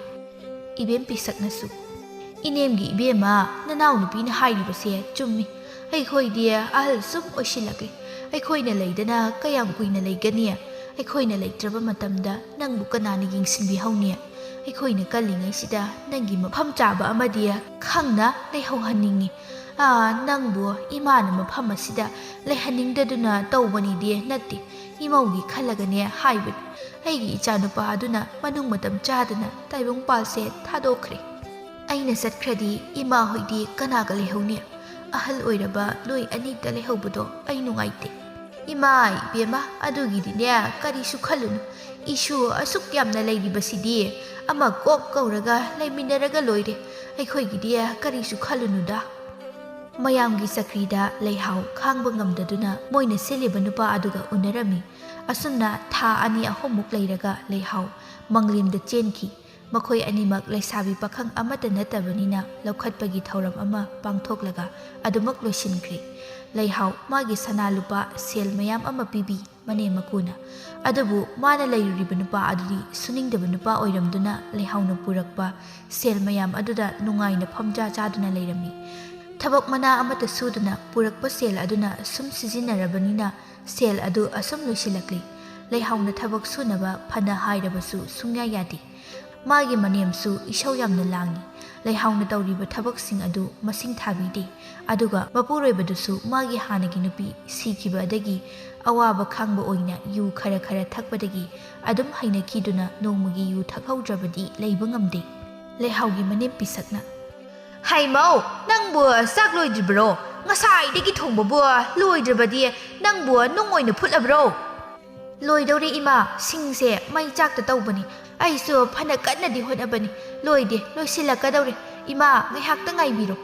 ꯏꯕꯦꯝ ꯄꯤꯁꯛꯅꯁꯨ ꯏꯅꯦꯝꯒꯤ ꯏꯕꯦꯝꯃ, ꯅꯅꯥꯎ ꯅꯨꯄꯤꯅ ꯍꯥꯏꯔꯤꯕꯁꯦ ꯆꯨꯝꯃꯤ. ꯑꯩꯈꯣꯏꯗꯤ ꯑꯍꯜ ꯁꯨꯝ ꯑꯣꯏꯁꯤꯜꯂꯛꯂꯤ. ꯑꯩꯈꯣꯏꯅ ꯂꯩꯗꯅ ꯀꯌꯥꯝ ꯀꯨꯏꯅ ꯂꯩꯒꯅꯤ? ꯑꯩꯈꯣꯏꯅ ꯂꯩꯇ꯭ꯔꯕ ꯃꯇꯝꯗ ꯅꯪꯕꯨ ꯀꯅꯥꯅ ꯌꯦꯡꯁꯤꯟꯕꯤꯍꯧꯅꯤ? ꯑꯩꯈꯣꯏꯅ ꯀꯜꯂꯤꯉꯩꯁꯤꯗ ꯅꯪꯒꯤ ꯃꯐꯝ ꯆꯥꯕ ꯑꯃꯗꯤ ꯈꯪꯅ ꯂꯩꯍꯧꯍꯟꯅꯤꯡꯉꯤ. ꯅꯪꯕꯨ ꯏꯃꯥꯅ ꯃꯐꯝ ꯑꯁꯤꯗ ꯂꯩꯍꯟꯅꯤꯡꯗꯗꯨꯅ ꯇꯧꯕꯅꯤꯗꯤ ꯅꯠꯇꯦ. ꯏꯃꯧꯒꯤ ꯈꯜꯂꯒꯅꯦ ꯍꯥꯏꯕꯅꯤ. ꯑꯩꯒꯤ ꯏꯆꯥꯅꯨꯄꯥ ꯑꯗꯨꯅ ꯃꯅꯨꯡ ꯃꯇꯝ ꯆꯥꯗꯅ ꯇꯥꯏꯕꯪꯄꯥꯜꯁꯦ ꯊꯥꯗꯣꯛꯈ꯭ꯔꯦ. ꯑꯩꯅ ꯆꯠꯈ꯭ꯔꯗꯤ ꯏꯃꯥ ꯍꯣꯏꯗꯤ ꯀꯅꯥꯒ ꯂꯩꯍꯧꯅꯤ? ꯑꯍꯜ ꯑꯣꯏꯔꯕ ꯅꯣꯏ ꯑꯅꯤꯇ ꯂꯩꯍꯧꯕꯗꯣ ꯑꯩ ꯅꯨꯡꯉꯥꯏꯇꯦ. ꯏꯃꯥ ꯏꯕꯦꯝꯃ, ꯑꯗꯨꯒꯤꯗꯤꯅꯦ ꯀꯔꯤꯁꯨ ꯈꯜꯂꯨꯅꯨ. ꯏꯁꯨ ꯑꯁꯨꯛ ꯌꯥꯝꯅ ꯂꯩꯔꯤꯕꯁꯤꯗꯤ ꯑꯃ ꯀꯣꯛ ꯀꯧꯔꯒ ꯂꯩꯃꯤꯟꯅꯔꯒ ꯂꯣꯏꯔꯦ. ꯑꯩꯈꯣꯏꯒꯤꯗꯤ ꯀꯔꯤꯁꯨ ꯈꯜꯂꯨꯅꯨꯗ. ꯃꯌꯥꯝꯒꯤ ꯆꯀ꯭ꯔꯤꯗ ꯂꯩꯍꯥꯎ ꯈꯥꯡꯕ ꯉꯝꯗꯗꯨꯅ ꯃꯣꯏꯅ ꯁꯤꯜꯂꯤꯕ ꯅꯨꯄꯥ ꯑꯗꯨꯒ ꯎꯅꯔꯝꯃꯤ. ꯑꯁꯨꯝꯅ ꯊꯥ 2-3ꯃꯨꯛ ꯂꯩꯔꯒ ꯂꯩꯍꯥꯎ ꯃꯪꯂꯦꯝꯗ ꯆꯦꯟꯈꯤ. ꯃꯈꯣꯏ ꯑꯅꯤꯃꯛ ꯂꯩꯁꯥꯕꯤ ꯄꯥꯈꯪ ꯑꯃꯠꯇ ꯅꯠꯇꯕꯅꯤꯅ ꯂꯧꯈꯠꯄꯒꯤ ꯊꯧꯔꯝ ꯑꯃ ꯄꯥꯡꯊꯣꯛꯂꯒ ꯑꯗꯨꯃꯛ ꯂꯣꯏꯁꯤꯟꯈ꯭ꯔꯦ. ꯂꯩꯍꯥꯎ ꯃꯥꯒꯤ ꯁꯅꯥ ꯂꯨꯄꯥ ꯁꯦꯜ ꯃꯌꯥꯝ ꯑꯃ ꯄꯤꯕꯤ ꯃꯅꯦꯝ ꯃꯀꯨꯅ. ꯑꯗꯨꯕꯨ ꯃꯥꯅ ꯂꯩꯔꯨꯔꯤꯕ ꯅꯨꯄꯥ ꯑꯗꯨꯗꯤ ꯁꯨꯅꯤꯡꯗꯕ ꯅꯨꯄꯥ ꯑꯣꯏꯔꯝꯗꯨꯅ ꯂꯩꯍꯥꯎꯅ ꯄꯨꯔꯛꯄ ꯁꯦꯜ ꯃꯌꯥꯝ ꯑꯗꯨꯗ ꯅꯨꯡꯉꯥꯏꯅ ꯐꯝꯖꯥ ꯆꯥꯗꯨꯅ ꯂꯩꯔꯝꯃꯤ. ꯊꯕꯛ ꯃꯅꯥ ꯑꯃꯠꯇ ꯁꯨꯗꯨꯅ ꯄꯨꯔꯛꯄ ꯁꯦꯜ ꯑꯗꯨꯅ ꯁꯨꯝ ꯁꯤꯖꯤꯟꯅꯔꯕꯅꯤನ ꯁꯦꯜ ꯑꯗꯨ ꯑꯁꯨꯝ ꯂꯣꯏꯁꯤꯜꯂꯛꯂꯤ. ꯂꯩꯍꯥꯎꯅ ꯊꯕꯛ ꯁꯨꯅꯕ ꯐꯅ ꯍꯥꯏꯔꯕꯁꯨ ꯁꯨꯡꯌꯥ ꯌꯥꯗꯦ. ꯃꯥꯒꯤ ꯃꯅꯦꯝꯁꯨ ꯏꯁꯧ ꯌꯥꯝꯅ ꯂꯥꯡꯏ. ꯂꯩꯍꯥꯎꯅ ꯇꯧꯔꯤꯕ ꯊꯕꯛꯁꯤꯡ ꯑꯗꯨ ꯃꯁꯤꯡ ꯊꯥꯕꯤꯗꯦ. ꯑꯗꯨꯒ ꯃꯄꯨꯔꯣꯏꯕꯗꯨꯁꯨ ꯃꯥꯒꯤ ꯍꯥꯟꯅꯒꯤ ꯅꯨꯄꯤ ꯁꯤꯈꯤꯕꯗꯒꯤ ꯑꯋꯥꯕ ꯈꯥꯡꯕ ꯑꯣꯏꯅ ꯌꯨ ꯈꯔ ꯈꯔ ꯊꯛꯄꯗꯒꯤ ꯑꯗꯨꯝ ꯍꯩꯅꯈꯤꯗꯨꯅ ꯅꯣꯡꯃꯒꯤ ꯌꯨ ꯊꯛꯍꯧꯗ꯭ꯔꯕꯗꯤ ꯂꯩꯕ ꯉꯝꯗꯦ. ꯂꯩꯍꯥꯎꯒꯤ ꯃꯅꯦꯝ ꯄꯤꯁꯛꯅ ꯍꯩꯃꯧ, ꯅꯪꯕꯨ ꯆꯥꯛ ꯂꯣꯏꯗ꯭ꯔꯤꯕ꯭ꯔꯣ? ꯉꯁꯥꯏꯗꯒꯤ ꯊꯣꯡꯕꯕꯨ ꯂꯣꯏꯗ꯭ꯔꯕꯗꯤ ꯅꯪꯕꯨ ꯅꯨꯡ ꯑꯣꯏꯅ ꯐꯨꯠꯂꯕ꯭ꯔꯣ? ꯂꯣꯏꯗꯧꯔꯦ ꯏꯃꯥ. ꯁꯤꯡꯁꯦ ꯃꯩ ꯆꯥꯛꯇ ꯇꯧꯕꯅꯤ. ꯑꯩꯁꯨ ꯐꯅ ꯀꯟꯅꯗꯤ ꯍꯣꯠꯅꯕꯅꯤ. ꯂꯣꯏꯗꯦ, ꯂꯣꯏꯁꯤꯜꯂꯛꯀꯗꯧꯔꯦ. ꯏꯃꯥ, ꯉꯥꯏꯍꯥꯛꯇ ꯉꯥꯏꯕꯤꯔꯣ.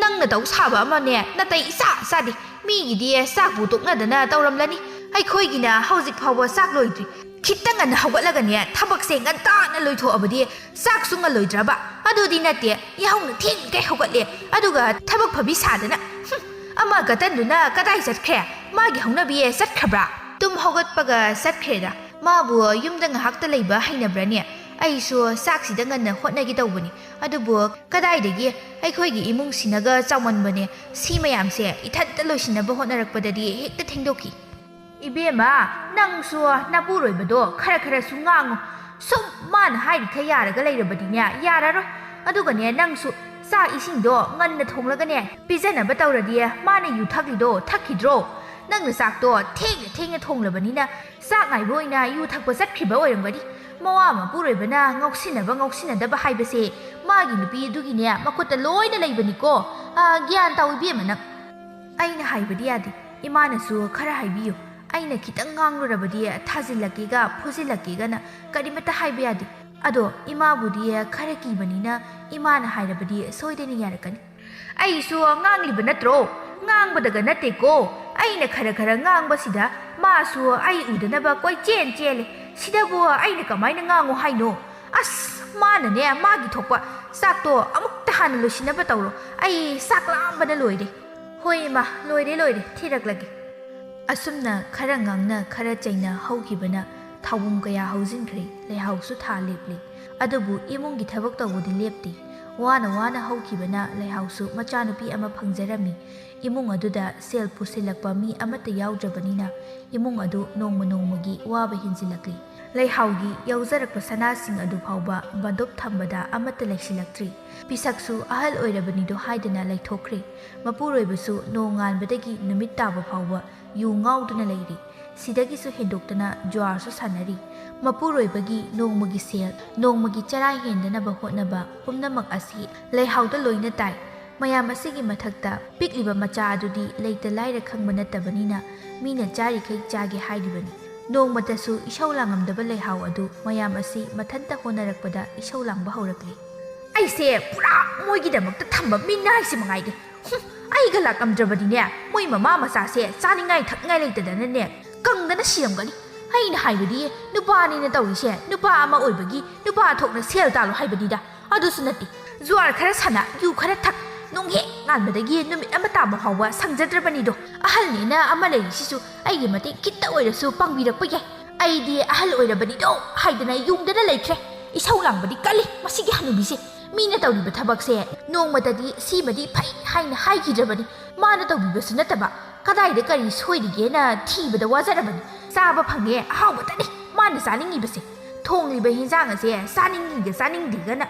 ꯅꯪꯅ ꯇꯧ ꯁꯥꯕ ꯑꯃꯅꯦ ꯅꯥꯇꯩ ꯏꯆꯥ ꯆꯥꯗꯦ. ꯃꯤꯒꯤꯗꯤ ꯆꯥꯛꯄꯨ ꯇꯣꯛꯅꯗꯅ ꯇꯧꯔꯝꯂꯅꯤ. ꯑꯩꯈꯣꯏꯒꯤꯅ ꯍꯧꯖꯤꯛ ꯐꯥꯎꯕ ꯆꯥꯛ ꯂꯣꯏꯗ꯭ꯔꯤ. ꯈꯤꯇꯪ ꯉꯟꯅ ꯍꯧꯒꯠꯂꯒꯅꯦ ꯊꯕꯛꯁꯦ ꯉꯟꯇꯥꯅ ꯂꯣꯏꯊꯣꯛꯑꯕꯗꯤ ꯆꯥꯛꯁꯨ ꯉꯜꯂꯣꯏꯗ꯭ꯔꯕ. ꯑꯗꯨꯗꯤ ꯅꯠꯇꯦ, ꯌꯥꯍꯧꯅ ꯊꯦꯡꯈꯩ ꯍꯧꯒꯠꯂꯦ. ꯑꯗꯨꯒ ꯊꯕꯛ ꯐꯕꯤ ꯁꯥꯗꯅ. ꯑꯃ ꯒꯇꯟꯗꯨꯅ ꯀꯗꯥꯏ ꯆꯠꯈ꯭ꯔꯦ? ꯃꯥꯒꯤ ꯍꯧꯅꯕꯤ ꯆꯠꯈ꯭ꯔꯕ꯭ꯔꯥ? ꯇꯨꯝ ꯍꯧꯒꯠꯄꯒ ꯆꯠꯈ꯭ꯔꯦꯗ. ꯃꯥꯕꯨ ꯌꯨꯝꯗ ꯉꯥꯏꯍꯥꯛꯇ ꯂꯩꯕ ꯍꯩꯅꯕ꯭ꯔꯅꯦ? ꯑꯩꯁꯨ ꯆꯥꯛꯁꯤꯗ ꯉꯟꯅ ꯍꯣꯠꯅꯒꯦ ꯇꯧꯕꯅꯤ ꯑꯗꯨꯕꯨ ꯀꯗꯥꯏꯗꯒꯤ ꯑꯩꯈꯣꯏꯒꯤ ꯏꯃꯨꯡꯁꯤꯅꯒ ꯆꯥꯎꯃꯟꯕꯅꯦ ꯁꯤ ꯃꯌꯥꯝꯁꯦ ꯏꯊꯟꯇ ꯂꯣꯏꯁꯤꯟꯅꯕ ꯍꯣꯠꯅꯔꯛꯄꯗꯗꯤ ꯍꯦꯛꯇ ꯊꯦꯡꯗꯣꯛꯈꯤ ꯏꯕꯦꯝꯃ ꯅꯪꯁꯨ ꯅꯄꯨꯔꯣꯏꯕꯗꯣ ꯈꯔꯁꯨ ꯉꯥꯡꯉꯨ ꯁꯨꯝ ꯃꯥꯅ ꯍꯥꯏꯔꯤꯈꯩ ꯌꯥꯔꯒ ꯂꯩꯔꯕꯗꯤꯅꯦ ꯌꯥꯔꯔꯣꯏ ꯑꯗꯨꯒꯅꯦ ꯅꯪꯁꯨ ꯆꯥꯛ ꯏꯁꯤꯡꯗꯣ ꯉꯟꯅ ꯊꯣꯡꯂꯒꯅꯦ ꯄꯤꯖꯅꯕ ꯇꯧꯔꯗꯤ ꯃꯥꯅ ꯌꯨ ꯊꯛꯂꯤꯗꯣ ꯊꯛꯈꯤꯗ꯭ꯔꯣ ꯅꯪꯅ ꯆꯥꯛꯇꯣ ꯊꯦꯡꯅ ꯊꯣꯡꯂꯕꯅꯤꯅ ꯆꯥꯛ ꯉꯥꯏꯕ ꯑꯣꯏꯅ ꯌꯨ ꯊꯛꯄ ꯆꯠꯈꯤꯕ ꯑꯣꯏꯔꯝꯒꯅꯤ ꯃꯋꯥ ꯃꯄꯨꯔꯣꯏꯕꯅ ꯉꯥꯎꯁꯤꯟꯅꯗꯕ ꯍꯥꯏꯕꯁꯦ ꯃꯥꯒꯤ ꯅꯨꯄꯤ ꯑꯗꯨꯒꯤꯅꯦ ꯃꯈꯨꯠꯇ ꯂꯣꯏꯅ ꯂꯩꯕꯅꯤꯀꯣ ꯒ꯭ꯌꯥꯟ ꯇꯥꯎ ꯏꯕꯦꯝꯃ ꯅꯪ ꯑꯩꯅ ꯍꯥꯏꯕꯗꯤ ꯌꯥꯗꯦ ꯏꯃꯥꯅꯁꯨ ꯈꯔ ꯍꯥꯏꯕꯤꯌꯨ ꯑꯩꯅ ꯈꯤꯇꯪ ꯉꯥꯡꯂꯨꯔꯕꯗꯤ ꯊꯥꯖꯤꯜꯂꯛꯀꯦꯒ ꯐꯨꯖꯤꯜꯂꯛꯀꯦꯒꯅ ꯀꯔꯤꯃꯠꯇ ꯍꯥꯏꯕ ꯌꯥꯗꯦ ꯑꯗꯣ ꯏꯃꯥꯕꯨꯗꯤ ꯈꯔ ꯀꯤꯕꯅꯤꯅ ꯏꯃꯥꯅ ꯍꯥꯏꯔꯕꯗꯤ ꯁꯣꯏꯗꯅ ꯌꯥꯔꯛꯀꯅꯤ ꯑꯩꯁꯨ ꯉꯥꯡꯂꯤꯕ ꯅꯠꯇ꯭ꯔꯣ ꯉꯥꯡꯕꯗꯒ ꯅꯠꯇꯦꯀꯣ ꯑꯩꯅ ꯈꯔ ꯉꯥꯡꯕꯁꯤꯗ ꯃꯥꯁꯨ ꯑꯩ ꯎꯗꯅꯕ ꯆꯦꯜꯂꯦ ꯁꯤꯗꯕꯨ ꯑꯩꯅ ꯀꯃꯥꯏꯅ ꯉꯥꯡꯉꯣ ꯍꯥꯏꯅꯣ ꯑꯁ ꯃꯥꯅꯅꯦ ꯃꯥꯒꯤ ꯊꯣꯛꯄ ꯆꯥꯛꯇꯣ ꯑꯃꯨꯛꯇ ꯍꯥꯟꯅ ꯂꯣꯏꯁꯤꯟꯅꯕ ꯇꯧꯔꯣ ꯑꯩ ꯆꯥꯛ ꯂꯥꯝꯕꯅ ꯂꯣꯏꯔꯦ ꯍꯣꯏ ꯏꯃꯥ ꯂꯣꯏꯔꯦ ꯊꯤꯔꯛꯂꯒꯦ ꯑꯁꯨꯝꯅ ꯈꯔ ꯉꯥꯡꯅ ꯈꯔ ꯆꯩꯅ ꯍꯧꯈꯤꯕꯅ ꯊꯥꯎꯕꯨꯝ ꯀꯌꯥ ꯍꯧꯖꯤꯟꯈ꯭ꯔꯦ ꯂꯩꯍꯥꯎꯁꯨ ꯊꯥ ꯂꯦꯞꯂꯤ ꯑꯗꯨꯕꯨ ꯏꯃꯨꯡꯒꯤ ꯊꯕꯛ ꯇꯧꯕꯗꯤ ꯂꯦꯞꯇꯦ ꯋꯥꯅ ꯍꯧꯈꯤꯕꯅ ꯂꯩꯍꯥꯎꯁꯨ ꯃꯆꯥꯅꯨꯄꯤ ꯑꯃ ꯐꯪꯖꯔꯝꯃꯤ ꯏꯃꯨꯡ ꯑꯗꯨꯗ ꯁꯦꯜ ꯄꯨꯁꯤꯜꯂꯛꯄ ꯃꯤ ꯑꯃꯠꯇ ꯌꯥꯎꯗ꯭ꯔꯕꯅꯤꯅ ꯏꯃꯨꯡ ꯑꯗꯨ ꯅꯣꯡꯃꯒꯤ ꯋꯥꯕ ꯍꯦꯟꯖꯤꯜꯂꯛꯂꯤ ꯂꯩꯍꯥꯎꯒꯤ ꯌꯥꯎꯖꯔꯛꯄ ꯁꯅꯥꯁꯤꯡ ꯑꯗꯨ ꯐꯥꯎꯕ ꯕꯟꯗꯣꯞ ꯊꯝꯕꯗ ꯑꯃꯠꯇ ꯂꯩꯁꯤꯜꯂꯛꯇ꯭ꯔꯤ ꯄꯤꯁꯛꯁꯨ ꯑꯍꯜ ꯑꯣꯏꯔꯕꯅꯤꯗꯣ ꯍꯥꯏꯗꯅ ꯂꯩꯊꯣꯛꯈ꯭ꯔꯦ ꯃꯄꯨꯔꯣꯏꯕꯁꯨ ꯅꯣꯡꯉꯥꯟꯕꯗꯒꯤ ꯅꯨꯃꯤꯠ ꯇꯥꯕ ꯐꯥꯎꯕ ꯌꯨ ꯉꯥꯎꯗꯨꯅ ꯂꯩꯔꯤ ꯁꯤꯗꯒꯤꯁꯨ ꯍꯦꯟꯗꯣꯛꯇꯅ ꯖ꯭ꯋꯥꯔꯁꯨ ꯁꯥꯟꯅꯔꯤ ꯃꯄꯨꯔꯣꯏꯕꯒꯤ ꯅꯣꯡꯃꯒꯤ ꯁꯦꯜ ꯅꯣꯡꯃꯒꯤ ꯆꯔꯥ ꯍꯦꯟꯗꯅꯕ ꯍꯣꯠꯅꯕ ꯄꯨꯝꯅꯃꯛ ꯑꯁꯤ ꯂꯩꯍꯥꯎꯗ ꯂꯣꯏꯅ ꯇꯥꯏ ꯃꯌꯥꯝ ꯑꯁꯤꯒꯤ ꯃꯊꯛꯇ ꯄꯤꯛꯂꯤꯕ ꯃꯆꯥ ꯑꯗꯨꯗꯤ ꯂꯩꯇ ꯂꯥꯏꯔ ꯈꯪꯕ ꯅꯠꯇꯕꯅꯤನ ꯃꯤꯅ ꯆꯥꯔꯤꯈꯩ ꯆꯥꯒꯦ ꯍꯥꯏꯔꯤꯕꯅꯤ ꯅꯣꯡꯃꯇꯁꯨ ꯏꯁꯧ ꯂꯥꯡꯉꯝꯗꯕ ꯂꯩꯍꯥꯎ ꯑꯗꯨ ꯃꯌꯥꯝ ꯑꯁꯤ ꯃꯊꯟꯇ ꯍꯣꯠꯅꯔꯛꯄꯗ ꯏꯁꯧ ꯂꯥꯡꯕ ꯍꯧꯔꯛꯂꯤ ꯑꯩꯁꯦ ꯄꯨꯔꯥ ꯃꯣꯏꯒꯤꯗꯃꯛꯇ ꯊꯝꯕ ꯃꯤꯅ ꯍꯥꯏꯁꯤ ꯃꯉꯥꯏꯔꯦ ꯑꯩꯒ ꯂꯥꯛꯑꯝꯗ꯭ꯔꯕꯗꯤꯅꯦ ꯃꯣꯏ ꯃꯃꯥ ꯃꯆꯥꯁꯦ ꯆꯥꯅꯤꯡꯉꯥꯏ ꯊꯛꯅꯤꯡꯉꯥꯏ ꯂꯩꯇꯗꯅꯅꯦ ꯀꯪꯗꯅ ꯁꯤꯔꯝꯒꯅꯤ ꯑꯩꯅ ꯍꯥꯏꯕꯗꯤ ꯅꯨꯄꯥꯅꯤꯅ ꯇꯧꯔꯤꯁꯦ ꯅꯨꯄꯥ ꯑꯃ ꯑꯣꯏꯕꯒꯤ ꯅꯨꯄꯥ ꯊꯣꯛꯅ ꯁꯦꯜ ꯇꯥꯜꯂꯣ ꯍꯥꯏꯕꯅꯤꯗ ꯑꯗꯨꯁꯨ ꯅꯠꯇꯦ ꯖꯨꯋꯥꯔ ꯈꯔ ꯁꯥꯟꯅ ꯌꯨ ꯈꯔ ꯊꯛ ꯅꯣꯡꯍꯦꯛ ꯉꯥꯟꯕꯗꯒꯤ ꯅꯨꯃꯤꯠ ꯑꯃ ꯇꯥꯕ ꯐꯥꯎꯕ ꯁꯪꯖꯗ꯭ꯔꯕꯅꯤꯗꯣ ꯑꯍꯜꯅꯤꯅ ꯑꯃ ꯂꯩꯔꯤꯁꯤꯁꯨ ꯑꯩꯒꯤ ꯃꯇꯦꯡ ꯈꯤꯇ ꯑꯣꯏꯔꯁꯨ ꯄꯥꯡꯕꯤꯔꯛꯄ ꯌꯥꯏ ꯑꯩꯗꯤ ꯑꯍꯜ ꯑꯣꯏꯔꯕꯅꯤꯗꯣ ꯍꯥꯏꯗꯅ ꯌꯨꯡꯗꯅ ꯂꯩꯈ꯭ꯔꯦ ꯏꯁꯧ ꯂꯥꯡꯕꯗꯤ ꯀꯜꯂꯤ ꯃꯁꯤꯒꯤ ꯍꯅꯨꯕꯤꯁꯦ ꯃꯤꯅ ꯇꯧꯔꯤꯕ ꯊꯕꯛꯁꯦ ꯅꯣꯡꯃꯇꯗꯤ ꯁꯤꯃꯗꯤ ꯐꯩ ꯍꯥꯏꯅ ꯍꯥꯏꯈꯤꯗ꯭ꯔꯕꯅꯤ ꯃꯥꯅ ꯇꯧꯕꯤꯕꯁꯨ ꯅꯠꯇꯕ ꯀꯗꯥꯏꯗ ꯀꯔꯤ ꯁꯣꯏꯔꯤꯒꯦꯅ ꯊꯤꯕꯗ ꯋꯥꯖꯔꯕꯅꯤ ꯆꯥꯕ ꯐꯪꯉꯦ ꯑꯍꯥꯎꯕꯇꯅꯤ ꯃꯥꯅ ꯆꯥꯅꯤꯡꯉꯤꯕꯁꯦ ꯊꯣꯡꯂꯤꯕ ꯍꯤꯟꯖꯥꯡ ꯑꯁꯦ ꯆꯥꯅꯤꯡꯗꯦꯒꯅ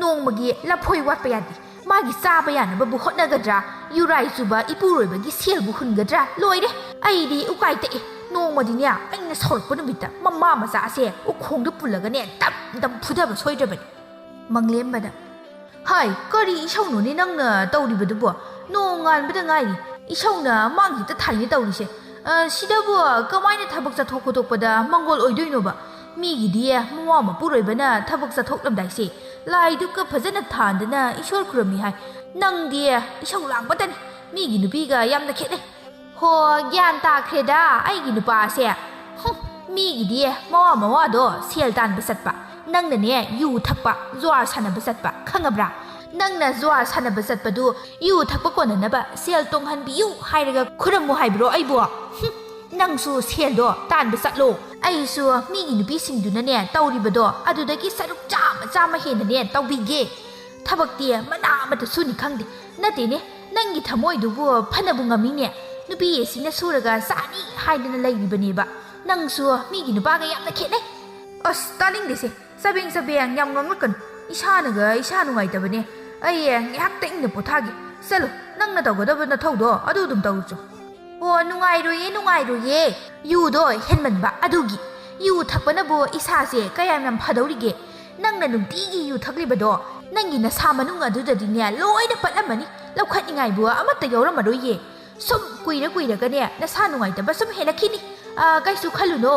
ꯅꯣꯡꯃꯒꯤ ꯂꯐꯣꯏ ꯋꯥꯠꯄ ꯌꯥꯗꯦ ꯃꯥꯒꯤ ꯆꯥꯕ ꯌꯥꯅꯕꯕꯨ ꯍꯣꯠꯅꯒꯗ꯭ꯔꯥ ꯌꯨꯔꯥꯏ ꯆꯨꯕ ꯏꯄꯨꯔꯣꯏꯕꯒꯤ ꯁꯦꯜꯕꯨ ꯍꯨꯟꯒꯗ꯭ꯔꯥ ꯂꯣꯏꯔꯦ ꯑꯩꯗꯤ ꯎꯀꯥꯏ ꯇꯛꯏ ꯅꯣꯡꯃꯗꯤꯅꯦ ꯑꯩꯅ ꯁꯥꯎꯔꯛꯄ ꯅꯨꯃꯤꯠꯇ ꯃꯃꯥ ꯃꯆꯥ ꯑꯁꯦ ꯎꯈꯣꯡꯗ ꯄꯨꯜꯂꯒꯅꯦ ꯗꯝ ꯐꯨꯗꯕ ꯁꯣꯏꯗ꯭ꯔꯕꯅꯤ ꯃꯪꯂꯦꯝꯕꯅ ꯍꯥꯏ ꯀꯔꯤ ꯏꯁꯧꯅꯣꯅꯦ ꯅꯪꯅ ꯇꯧꯔꯤꯕꯗꯨꯕꯣ ꯅꯣꯡꯉꯥꯟꯕꯗ ꯉꯥꯏꯔꯤ ꯏꯁꯧꯅ ꯃꯥꯡ ꯍꯦꯛꯇ ꯊꯥꯏꯅꯦ ꯇꯧꯔꯤꯁꯦ ꯁꯤꯗꯕꯨ ꯀꯃꯥꯏꯅ ꯊꯕꯛ ꯆꯠꯊꯣꯛ ꯈꯣꯠꯇꯣꯛꯄꯗ ꯃꯪꯒꯣꯜ ꯑꯣꯏꯗꯣꯏꯅꯣꯕ ꯃꯤꯒꯤꯗꯤ ꯃꯋꯥ ꯃꯄꯨꯔꯣꯏꯕꯅ ꯊꯕꯛ ꯆꯠꯊꯣꯛꯂꯝꯗꯥꯏꯁꯦ ꯂꯥꯏꯗꯨꯒ ꯐꯖꯅ ꯊꯥꯟꯗꯅ ꯏꯁꯣꯔ ꯈꯨꯔꯝꯃꯤ ꯍꯥꯏ ꯅꯪꯗꯤ ꯏꯁꯧ ꯂꯥꯡꯕꯇꯅꯤ ꯃꯤꯒꯤ ꯅꯨꯄꯤꯒ ꯌꯥꯝꯅ ꯈꯦꯠꯅꯩ ꯍꯣ ꯒ꯭ꯌꯥꯟ ꯇꯥꯈ꯭ꯔꯦꯗ ꯑꯩꯒꯤ ꯅꯨꯄꯥꯁꯦ ꯃꯤꯒꯤꯗꯤ ꯃꯋꯥꯗꯣ ꯁꯦꯜ ꯇꯥꯟꯕ ꯆꯠꯄ ꯅꯪꯅꯅꯦ ꯌꯨ ꯊꯛꯄ ꯖ꯭ꯋꯥꯔ ꯁꯥꯟꯅꯕ ꯆꯠꯄ ꯈꯪꯉꯕ꯭ꯔꯥ ꯅꯪꯅ ꯖ꯭ꯋꯥꯔ ꯁꯥꯟꯅꯕ ꯆꯠꯄꯗꯨ ꯌꯨ ꯊꯛꯄ ꯀꯣꯟꯅꯅꯕ ꯁꯦꯜ ꯇꯣꯡꯍꯟꯕꯤꯌꯨ ꯍꯥꯏꯔꯒ ꯈꯨꯔꯝꯃꯨ ꯍꯥꯏꯕ꯭ꯔꯣ ꯑꯩꯕꯨ ꯅꯪꯁꯨ ꯁꯦꯜꯗꯣ ꯇꯥꯟꯕ ꯆꯠꯂꯣ ꯑꯩꯁꯨ ꯃꯤꯒꯤ ꯅꯨꯄꯤꯁꯤꯡꯗꯨꯅꯅꯦ ꯇꯧꯔꯤꯕꯗꯣ ꯑꯗꯨꯗꯒꯤ ꯁꯔꯨꯛ ꯆꯥꯝꯃ ꯍꯦꯟꯅꯅꯦ ꯇꯧꯕꯤꯒꯦ ꯊꯕꯛꯇꯤ ꯃꯅꯥ ꯑꯃꯠꯇ ꯁꯨꯅꯤ ꯈꯪꯗꯦ ꯅꯠꯇꯦꯅꯦ ꯅꯪꯒꯤ ꯊꯃꯣꯏꯗꯨꯕꯨ ꯐꯅꯕꯨ ꯉꯝꯃꯤꯅꯦ ꯅꯨꯄꯤ ꯑꯁꯤꯅ ꯁꯨꯔꯒ ꯆꯥꯅꯤ ꯍꯥꯏꯗꯅ ꯂꯩꯔꯤꯕꯅꯦꯕ ꯅꯪꯁꯨ ꯃꯤꯒꯤ ꯅꯨꯄꯥꯒ ꯌꯥꯝꯅ ꯈꯦꯠꯅꯩ ꯑꯁ ꯇꯥꯅꯤꯡꯗꯦꯁꯦ ꯆꯕꯦꯡ ꯌꯥꯝ ꯉꯥꯡꯂꯛꯀꯅꯨ ꯏꯁꯥ ꯅꯨꯡꯉꯥꯏꯇꯕꯅꯦ ꯑꯩ ꯉꯥꯏꯍꯥꯛꯇ ꯏꯪꯅ ꯄꯣꯊꯥꯒꯦ ꯆꯠꯂꯣ ꯅꯪꯅ ꯇꯧꯒꯗꯕ ꯅꯊꯧꯗꯣ ꯑꯗꯨ ꯑꯗꯨꯝ ꯇꯧꯔꯨꯆꯣ ꯑꯣ ꯅꯨꯡꯉꯥꯏꯔꯣꯏꯌꯦ ꯌꯨꯗꯣ ꯍꯦꯟꯃꯟꯕ ꯑꯗꯨꯒꯤ ꯌꯨ ꯊꯛꯄꯅꯕꯨ ꯏꯁꯥꯁꯦ ꯀꯌꯥꯝ ꯌꯥꯝ ꯐꯗꯧꯔꯤꯒꯦ ꯅꯪꯅ ꯅꯨꯡꯇꯤꯒꯤ ꯌꯨ ꯊꯛꯂꯤꯕꯗꯣ ꯅꯪꯒꯤ ꯅꯁꯥ ꯃꯅꯨꯡ ꯑꯗꯨꯗꯗꯤꯅꯦ ꯂꯣꯏꯅ ꯄꯠꯂꯝꯃꯅꯤ ꯂꯧꯈꯠꯅꯤꯡꯉꯥꯏꯕꯨ ꯑꯃꯠꯇ ꯌꯥꯎꯔꯝꯃꯔꯣꯏꯌꯦ ꯁꯨꯝ ꯀꯨꯏꯔꯒꯅꯦ ꯅꯁꯥ ꯅꯨꯡꯉꯥꯏꯇꯕ ꯁꯨꯝ ꯍꯦꯜꯂꯛꯈꯤꯅꯤ ꯀꯩꯁꯨ ꯈꯜꯂꯨꯅꯣ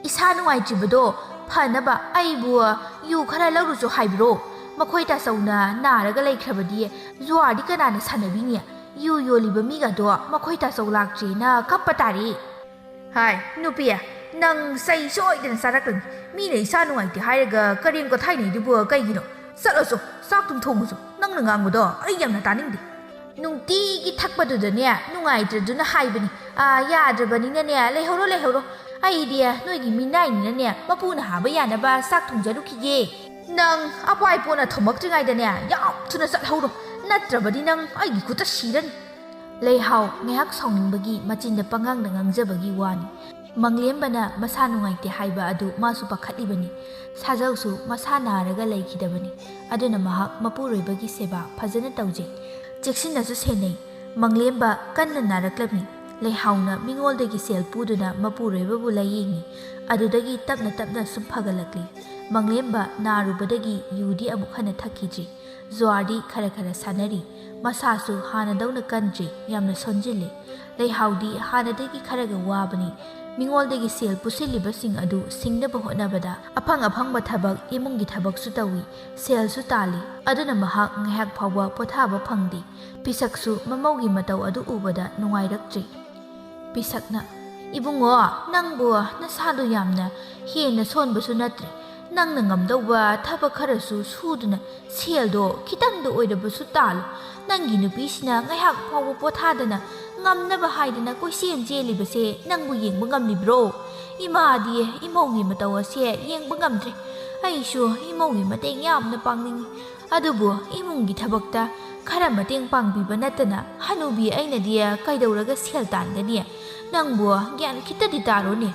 ꯏꯁꯥ ꯅꯨꯡꯉꯥꯏꯇ꯭ꯔꯤꯕꯗೋ ꯐꯅꯕ ꯑꯩꯕꯨ ꯌꯨ ꯈꯔ ꯂꯧꯔꯨꯆꯣ ꯍꯥꯏꯕ꯭ꯔꯣ ꯃꯈꯣꯏ ꯇꯥꯆꯧꯅ ꯅꯥꯔꯒ ꯂꯩꯈ꯭ꯔꯕꯗꯤ ꯖꯨꯋꯥꯔꯗꯤ ꯀꯅꯥꯅ ꯁꯥꯟꯅꯕꯤꯅꯤ ꯌꯨ ꯌꯣꯜꯂꯤꯕ ꯃꯤꯒꯗꯣ ꯃꯈꯣꯏ ꯇꯥꯆꯧ ꯂꯥꯛꯇ꯭ꯔꯦꯅ ꯀꯞꯄ ꯇꯥꯔꯤ ꯍꯥꯏ ꯅꯨꯄꯤ ꯅꯪ ꯆꯩ ꯁꯣꯏꯗꯅ ꯆꯥꯔꯛꯀꯅꯤ ꯃꯤꯅ ꯏꯁꯥ ꯅꯨꯡꯉꯥꯏꯇꯦ ꯍꯥꯏꯔꯒ ꯀꯔꯦꯝ ꯀꯊꯥꯏꯅꯩꯗꯨꯕꯨ ꯀꯩꯒꯤꯅꯣ ꯆꯠꯂꯣꯆꯣ ꯆꯥꯛꯇꯨꯝ ꯊꯣꯡꯉꯨꯆꯣ ꯅꯪꯅ ꯉꯥꯡꯕꯗꯣ ꯑꯩ ꯌꯥꯝꯅ ꯇꯥꯅꯤꯡꯗꯦ ꯅꯨꯡꯇꯤꯒꯤ ꯊꯛꯄꯗꯨꯗꯅꯦ ꯅꯨꯡꯉꯥꯏꯇ꯭ꯔꯗꯨꯅ ꯍꯥꯏꯕꯅꯤ ꯌꯥꯗ꯭ꯔꯕꯅꯤꯅꯅꯦ ꯂꯩꯍꯧꯔꯣ ꯑꯩꯗꯤ ꯅꯣꯏꯒꯤ ꯃꯤꯅꯥꯏꯅꯤꯅꯅꯦ ꯃꯄꯨꯅ ꯍꯥꯕ ꯌꯥꯅꯕ ꯆꯥꯛ ꯊꯣꯡꯖꯔꯨꯈꯤꯒꯦ ꯅꯪ ꯑꯄꯥꯏ ꯄꯣꯠꯅ ꯊꯣꯝꯃꯛꯇ꯭ꯔꯤꯉꯩꯗꯅꯦ ꯌꯥꯝ ꯊꯨꯅ ꯆꯠꯍꯧꯔꯣ ꯅꯠꯇ꯭ꯔꯕꯗꯤ ꯅꯪ ꯑꯩꯒꯤ ꯈꯨꯠꯇ ꯁꯤꯔꯅꯤ ꯂꯩꯍꯥꯎ ꯉꯥꯏꯍꯥꯛ ꯁꯥꯎꯅꯤꯡꯕꯒꯤ ꯃꯆꯤꯟꯗ ꯄꯉꯥꯡꯗ ꯉꯥꯡꯖꯕꯒꯤ ꯋꯥꯅꯤ ꯃꯪꯂꯦꯝꯕꯅ ꯃꯁꯥ ꯅꯨꯡꯉꯥꯏꯇꯦ ꯍꯥꯏꯕ ꯑꯗꯨ ꯃꯥꯁꯨ ꯄꯥꯈꯠꯂꯤꯕꯅꯤ ꯁꯥꯖꯧꯁꯨ ꯃꯁꯥ ꯅꯥꯔꯒ ꯂꯩꯈꯤꯗꯕꯅꯤ ꯑꯗꯨꯅ ꯃꯍꯥꯛ ꯃꯄꯨꯔꯣꯏꯕꯒꯤ ꯁꯦꯕꯥ ꯐꯖꯅ ꯇꯧꯖꯩ ꯆꯦꯛꯁꯤꯟꯅꯁꯨ ꯁꯦꯟꯅꯩ ꯃꯪꯂꯦꯝꯕ ꯀꯟꯅ ꯅꯥꯔꯛꯂꯝꯃꯤ ꯂꯩꯍꯥꯎꯅ ꯃꯤꯉꯣꯟꯗꯒꯤ ꯁꯦꯜ ꯄꯨꯗꯨꯅ ꯃꯄꯨꯔꯣꯏꯕꯕꯨ ꯂꯥꯌꯦꯡꯉꯤ ꯑꯗꯨꯗꯒꯤ ꯇꯞꯅ ꯇꯞꯅ ꯁꯨꯝ ꯐꯒꯠꯂꯛꯂꯤ ꯃꯪꯂꯦꯝꯕ ꯅꯥꯔꯨꯕꯗꯒꯤ ꯌꯨꯗꯤ ꯑꯃꯨꯛ ꯍꯟꯅ ꯊꯛꯈꯤꯗ꯭ꯔꯤ ꯖ꯭ꯋꯥꯔꯗꯤ ꯈꯔ ꯈꯔ ꯁꯥꯟꯅꯔꯤ ꯃꯁꯥꯁꯨ ꯍꯥꯟꯅꯗꯧꯅ ꯀꯟꯗ꯭ꯔꯤ ꯌꯥꯝꯅ ꯁꯣꯟꯖꯤꯜꯂꯤ ꯂꯩꯍꯥꯎꯗꯤ ꯍꯥꯟꯅꯗꯒꯤ ꯈꯔꯒ ꯋꯥꯕꯅꯤ ꯃꯤꯉꯣꯟꯗꯒꯤ ꯁꯦꯜ ꯄꯨꯁꯤꯜꯂꯤꯕꯁꯤꯡ ꯑꯗꯨ ꯁꯤꯡꯅꯕ ꯍꯣꯠꯅꯕꯗ ꯑꯐꯪ ꯑꯐꯪꯕ ꯊꯕꯛ ꯏꯃꯨꯡꯒꯤ ꯊꯕꯛꯁꯨ ꯇꯧꯏ ꯁꯦꯜꯁꯨ ꯇꯥꯜꯂꯤ ꯑꯗꯨꯅ ꯃꯍꯥꯛ ꯉꯥꯏꯍꯥꯛ ꯐꯥꯎꯕ ꯄꯣꯊꯥꯕ ꯐꯪꯗꯦ ꯄꯤꯁꯛꯁꯨ ꯃꯃꯧꯒꯤ ꯃꯇꯧ ꯑꯗꯨ ꯎꯕꯗ ꯅꯨꯡꯉꯥꯏꯔꯛꯇ꯭ꯔꯤ ꯄꯤꯁꯛꯅ ꯏꯕꯨꯡꯉꯣ ꯅꯪꯕꯨ ꯅꯁꯥꯗꯣ ꯌꯥꯝꯅ ꯍꯦꯟꯅ ꯁꯣꯟꯕꯁꯨ ꯅꯠꯇ꯭ꯔꯦ ꯅꯪꯅ ꯉꯝꯗꯧꯕ ꯊꯕꯛ ꯈꯔꯁꯨ ꯁꯨꯗꯨꯅ ꯁꯦꯜꯗꯣ ꯈꯤꯇꯪꯗ ꯑꯣꯏꯔꯕꯁꯨ ꯇꯥꯜꯂꯨ ꯅꯪꯒꯤ ꯅꯨꯄꯤꯁꯤꯅ ꯉꯥꯏꯍꯥꯛ ꯐꯥꯎꯕ ꯄꯣꯊꯥꯗꯅ ꯉꯝꯅꯕ ꯍꯥꯏꯗꯅ ꯀꯣꯏꯆꯦꯟ ꯆꯦꯜꯂꯤꯕꯁꯦ ꯅꯪꯕꯨ ꯌꯦꯡꯕ ꯉꯝꯂꯤꯕ꯭ꯔꯣ ꯏꯃꯥꯗꯤ ꯏꯃꯧꯒꯤ ꯃꯇꯧ ꯑꯁꯦ ꯌꯦꯡꯕ ꯉꯝꯗ꯭ꯔꯦ ꯑꯩꯁꯨ ꯏꯃꯧꯒꯤ ꯃꯇꯦꯡ ꯌꯥꯝꯅ ꯄꯥꯡꯅꯤꯡꯉꯤ ꯑꯗꯨꯕꯨ ꯏꯃꯨꯡꯒꯤ ꯊꯕꯛꯇ ꯈꯔ ꯃꯇꯦꯡ ꯄꯥꯡꯕꯤꯕ ꯅꯠꯇꯅ ꯍꯅꯨꯕꯤ ꯑꯩꯅꯗꯤ ꯀꯩꯗꯧꯔꯒ ꯁꯦꯜ ꯇꯥꯟꯒꯅꯤ ꯅꯪꯕꯨ ꯒ꯭ꯌꯥꯟ ꯈꯤꯇꯗꯤ ꯇꯥꯔꯣꯅꯦ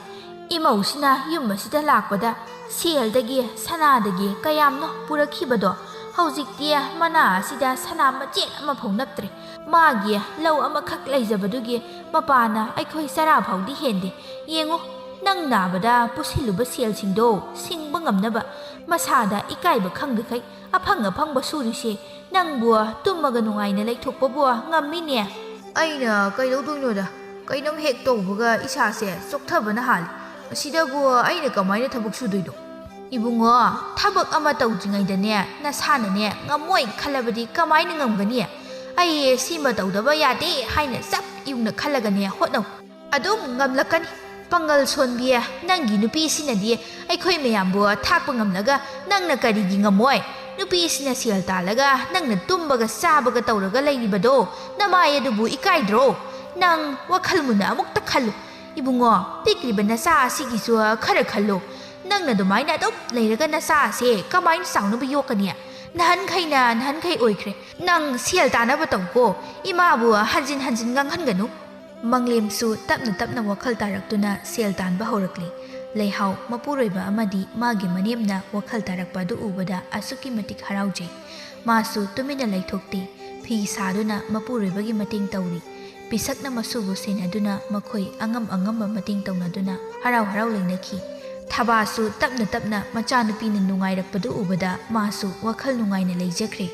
ꯏꯃꯧꯁꯤꯅ ꯌꯨꯝ ꯑꯁꯤꯗ ꯂꯥꯛꯄꯗ ꯁꯦꯜꯗꯒꯤ ꯁꯅꯥꯗꯒꯤ ꯀꯌꯥꯝꯅꯣ ꯄꯨꯔꯛꯈꯤꯕꯗꯣ ꯍꯧꯖꯤꯛꯇꯤ ꯃꯅꯥ ꯑꯁꯤꯗ ꯁꯅꯥ ꯃꯆꯦꯠ ꯑꯃꯐꯥꯎ ꯅꯞꯇ꯭ꯔꯦ ꯃꯥꯒꯤ ꯂꯧ ꯑꯃꯈꯛ ꯂꯩꯖꯕꯗꯨꯒꯤ ꯃꯄꯥꯅ ꯑꯩꯈꯣꯏ ꯆꯔꯥ ꯐꯥꯎꯗꯤ ꯍꯦꯟꯗꯦ ꯌꯦꯡꯉꯨ ꯅꯪ ꯅꯥꯕꯗ ꯄꯨꯁꯤꯜꯂꯨꯕ ꯁꯦꯜꯁꯤꯡꯗꯣ ꯁꯤꯡꯕ ꯉꯝꯅꯕ ꯃꯁꯥꯗ ꯏꯀꯥꯏꯕ ꯈꯪꯗꯈꯩ ꯑꯐꯪ ꯑꯐꯪꯕ ꯁꯨꯔꯤꯁꯦ ꯅꯪꯕꯨ ꯇꯨꯝꯃꯒ ꯅꯨꯡꯉꯥꯏꯅ ꯂꯩꯊꯣꯛꯄꯕꯨ ꯉꯝꯃꯤꯅꯦ ꯑꯩꯅ ꯀꯩꯗꯧꯗꯣꯏꯅꯣꯗ ꯀꯩꯅꯣꯝ ꯍꯦꯛ ꯇꯧꯕꯒ ꯏꯁꯥꯁꯦ ꯆꯣꯛꯊꯕꯅ ꯍꯥꯜꯂꯤ ꯑꯁꯤꯗꯕꯨ ꯑꯩꯅ ꯀꯃꯥꯏꯅ ꯊꯕꯛ ꯁꯨꯗꯣꯏꯅꯣ ꯏꯕꯨꯡꯉꯣ ꯊꯕꯛ ꯑꯃ ꯇꯧꯗ꯭ꯔꯤꯉꯩꯗꯅꯦ ꯅꯁꯥꯅꯅꯦ ꯉꯝꯃꯣꯏ ꯈꯜꯂꯕꯗꯤ ꯀꯃꯥꯏꯅ ꯉꯝꯒꯅꯤ ꯑꯩ ꯁꯤꯃ ꯇꯧꯗꯕ ꯌꯥꯗꯦ ꯍꯥꯏꯅ ꯆꯞ ꯌꯨꯡꯅ ꯈꯜꯂꯒꯅꯦ ꯍꯣꯠꯅꯧ ꯑꯗꯨꯝ ꯉꯝꯂꯛꯀꯅꯤ ꯄꯥꯡꯒꯜ ꯁꯣꯟꯕꯤ ꯅꯪꯒꯤ ꯅꯨꯄꯤꯁꯤꯅꯗꯤ ꯑꯩꯈꯣꯏ ꯃꯌꯥꯝꯕꯨ ꯊꯥꯛꯄ ꯉꯝꯂꯒ ꯅꯪꯅ ꯀꯔꯤꯒꯤ ꯉꯝꯃꯣꯏ ꯅꯨꯄꯤꯁꯤꯅ ꯁꯦꯜ ꯇꯥꯜꯂꯒ ꯅꯪꯅ ꯇꯨꯝꯕꯒ ꯆꯥꯕꯒ ꯇꯧꯔꯒ ꯂꯩꯔꯤꯕꯗꯣ ꯅꯃꯥꯏ ꯑꯗꯨꯕꯨ ꯏꯀꯥꯏꯗ꯭ꯔꯣ ꯅꯪ ꯋꯥꯈꯜ ꯃꯨꯟꯅ ꯑꯃꯨꯛꯇ ꯈꯜꯂꯨ ꯏꯕꯨꯡꯉꯣ ꯄꯤꯛꯂꯤꯕ ꯅꯆꯥ ꯑꯁꯤꯒꯤꯁꯨ ꯈꯔ ꯈꯜꯂꯨ ꯅꯪꯅ ꯑꯗꯨꯃꯥꯏꯅ ꯑꯗꯨꯝ ꯂꯩꯔꯒ ꯅꯆꯥ ꯑꯁꯦ ꯀꯃꯥꯏꯅ ꯆꯥꯎꯅꯕ ꯌꯣꯛꯀꯅꯤ ꯅꯍꯥꯟꯈꯩ ꯑꯣꯏꯈ꯭ꯔꯦ ꯅꯪ ꯁꯦꯜ ꯇꯥꯅꯕ ꯇꯧꯀꯣ ꯏꯃꯥꯕꯨ ꯍꯟꯖꯤꯟ ꯍꯟꯖꯤನ್ ꯉꯥꯡꯍꯟꯒꯅꯨ ꯃꯪꯂꯦꯝꯁꯨ ꯇꯞꯅ ꯇꯞꯅ ꯋꯥꯈꯜ ꯇꯥꯔꯛꯇꯨꯅ ꯁꯦꯜ ꯇꯥꯟꯕ ꯍꯧꯔꯛꯂꯤ ꯂꯩꯍꯥꯎ ꯃꯄꯨꯔꯣꯏꯕ ꯑꯃꯗꯤ ꯃꯥꯒꯤ ꯃꯅꯦꯝꯅ ꯋꯥꯈꯜ ꯇꯥꯔꯛꯄ ꯑꯗꯨ ꯎꯕꯗ ꯑꯁꯨꯛꯀꯤ ꯃꯇꯤꯛ ꯍꯔꯥꯎꯖꯩ ꯃꯥꯁꯨ ꯇꯨꯃꯤꯟꯅ ꯂꯩꯊꯣꯛꯇꯦ ꯐꯤ ꯁꯥꯗꯨꯅ ꯃꯄꯨꯔꯣꯏꯕꯒꯤ ꯃꯇꯦꯡ ꯇꯧꯔꯤ ꯄꯤꯁꯛꯅ ꯃꯁꯨꯕꯨ ꯁꯦꯟꯅꯗꯨꯅ ꯃꯈꯣꯏ ꯑꯉꯝꯕ ꯃꯇꯦꯡ ꯇꯧꯅꯗꯨꯅ ꯍꯔꯥꯎ ꯍꯔꯥꯎ ꯂꯩꯅꯈꯤ ꯊꯕꯥꯁꯨ ꯇꯞꯅ ꯇꯞꯅ ꯃꯆꯥꯅꯨꯄꯤꯅ ꯅꯨꯡꯉꯥꯏꯔꯛꯄꯗꯨ ꯎꯕꯗ ꯃꯥꯁꯨ ꯋꯥꯈꯜ ꯅꯨꯡꯉꯥꯏꯅ ꯂꯩꯖꯈ꯭ꯔꯦ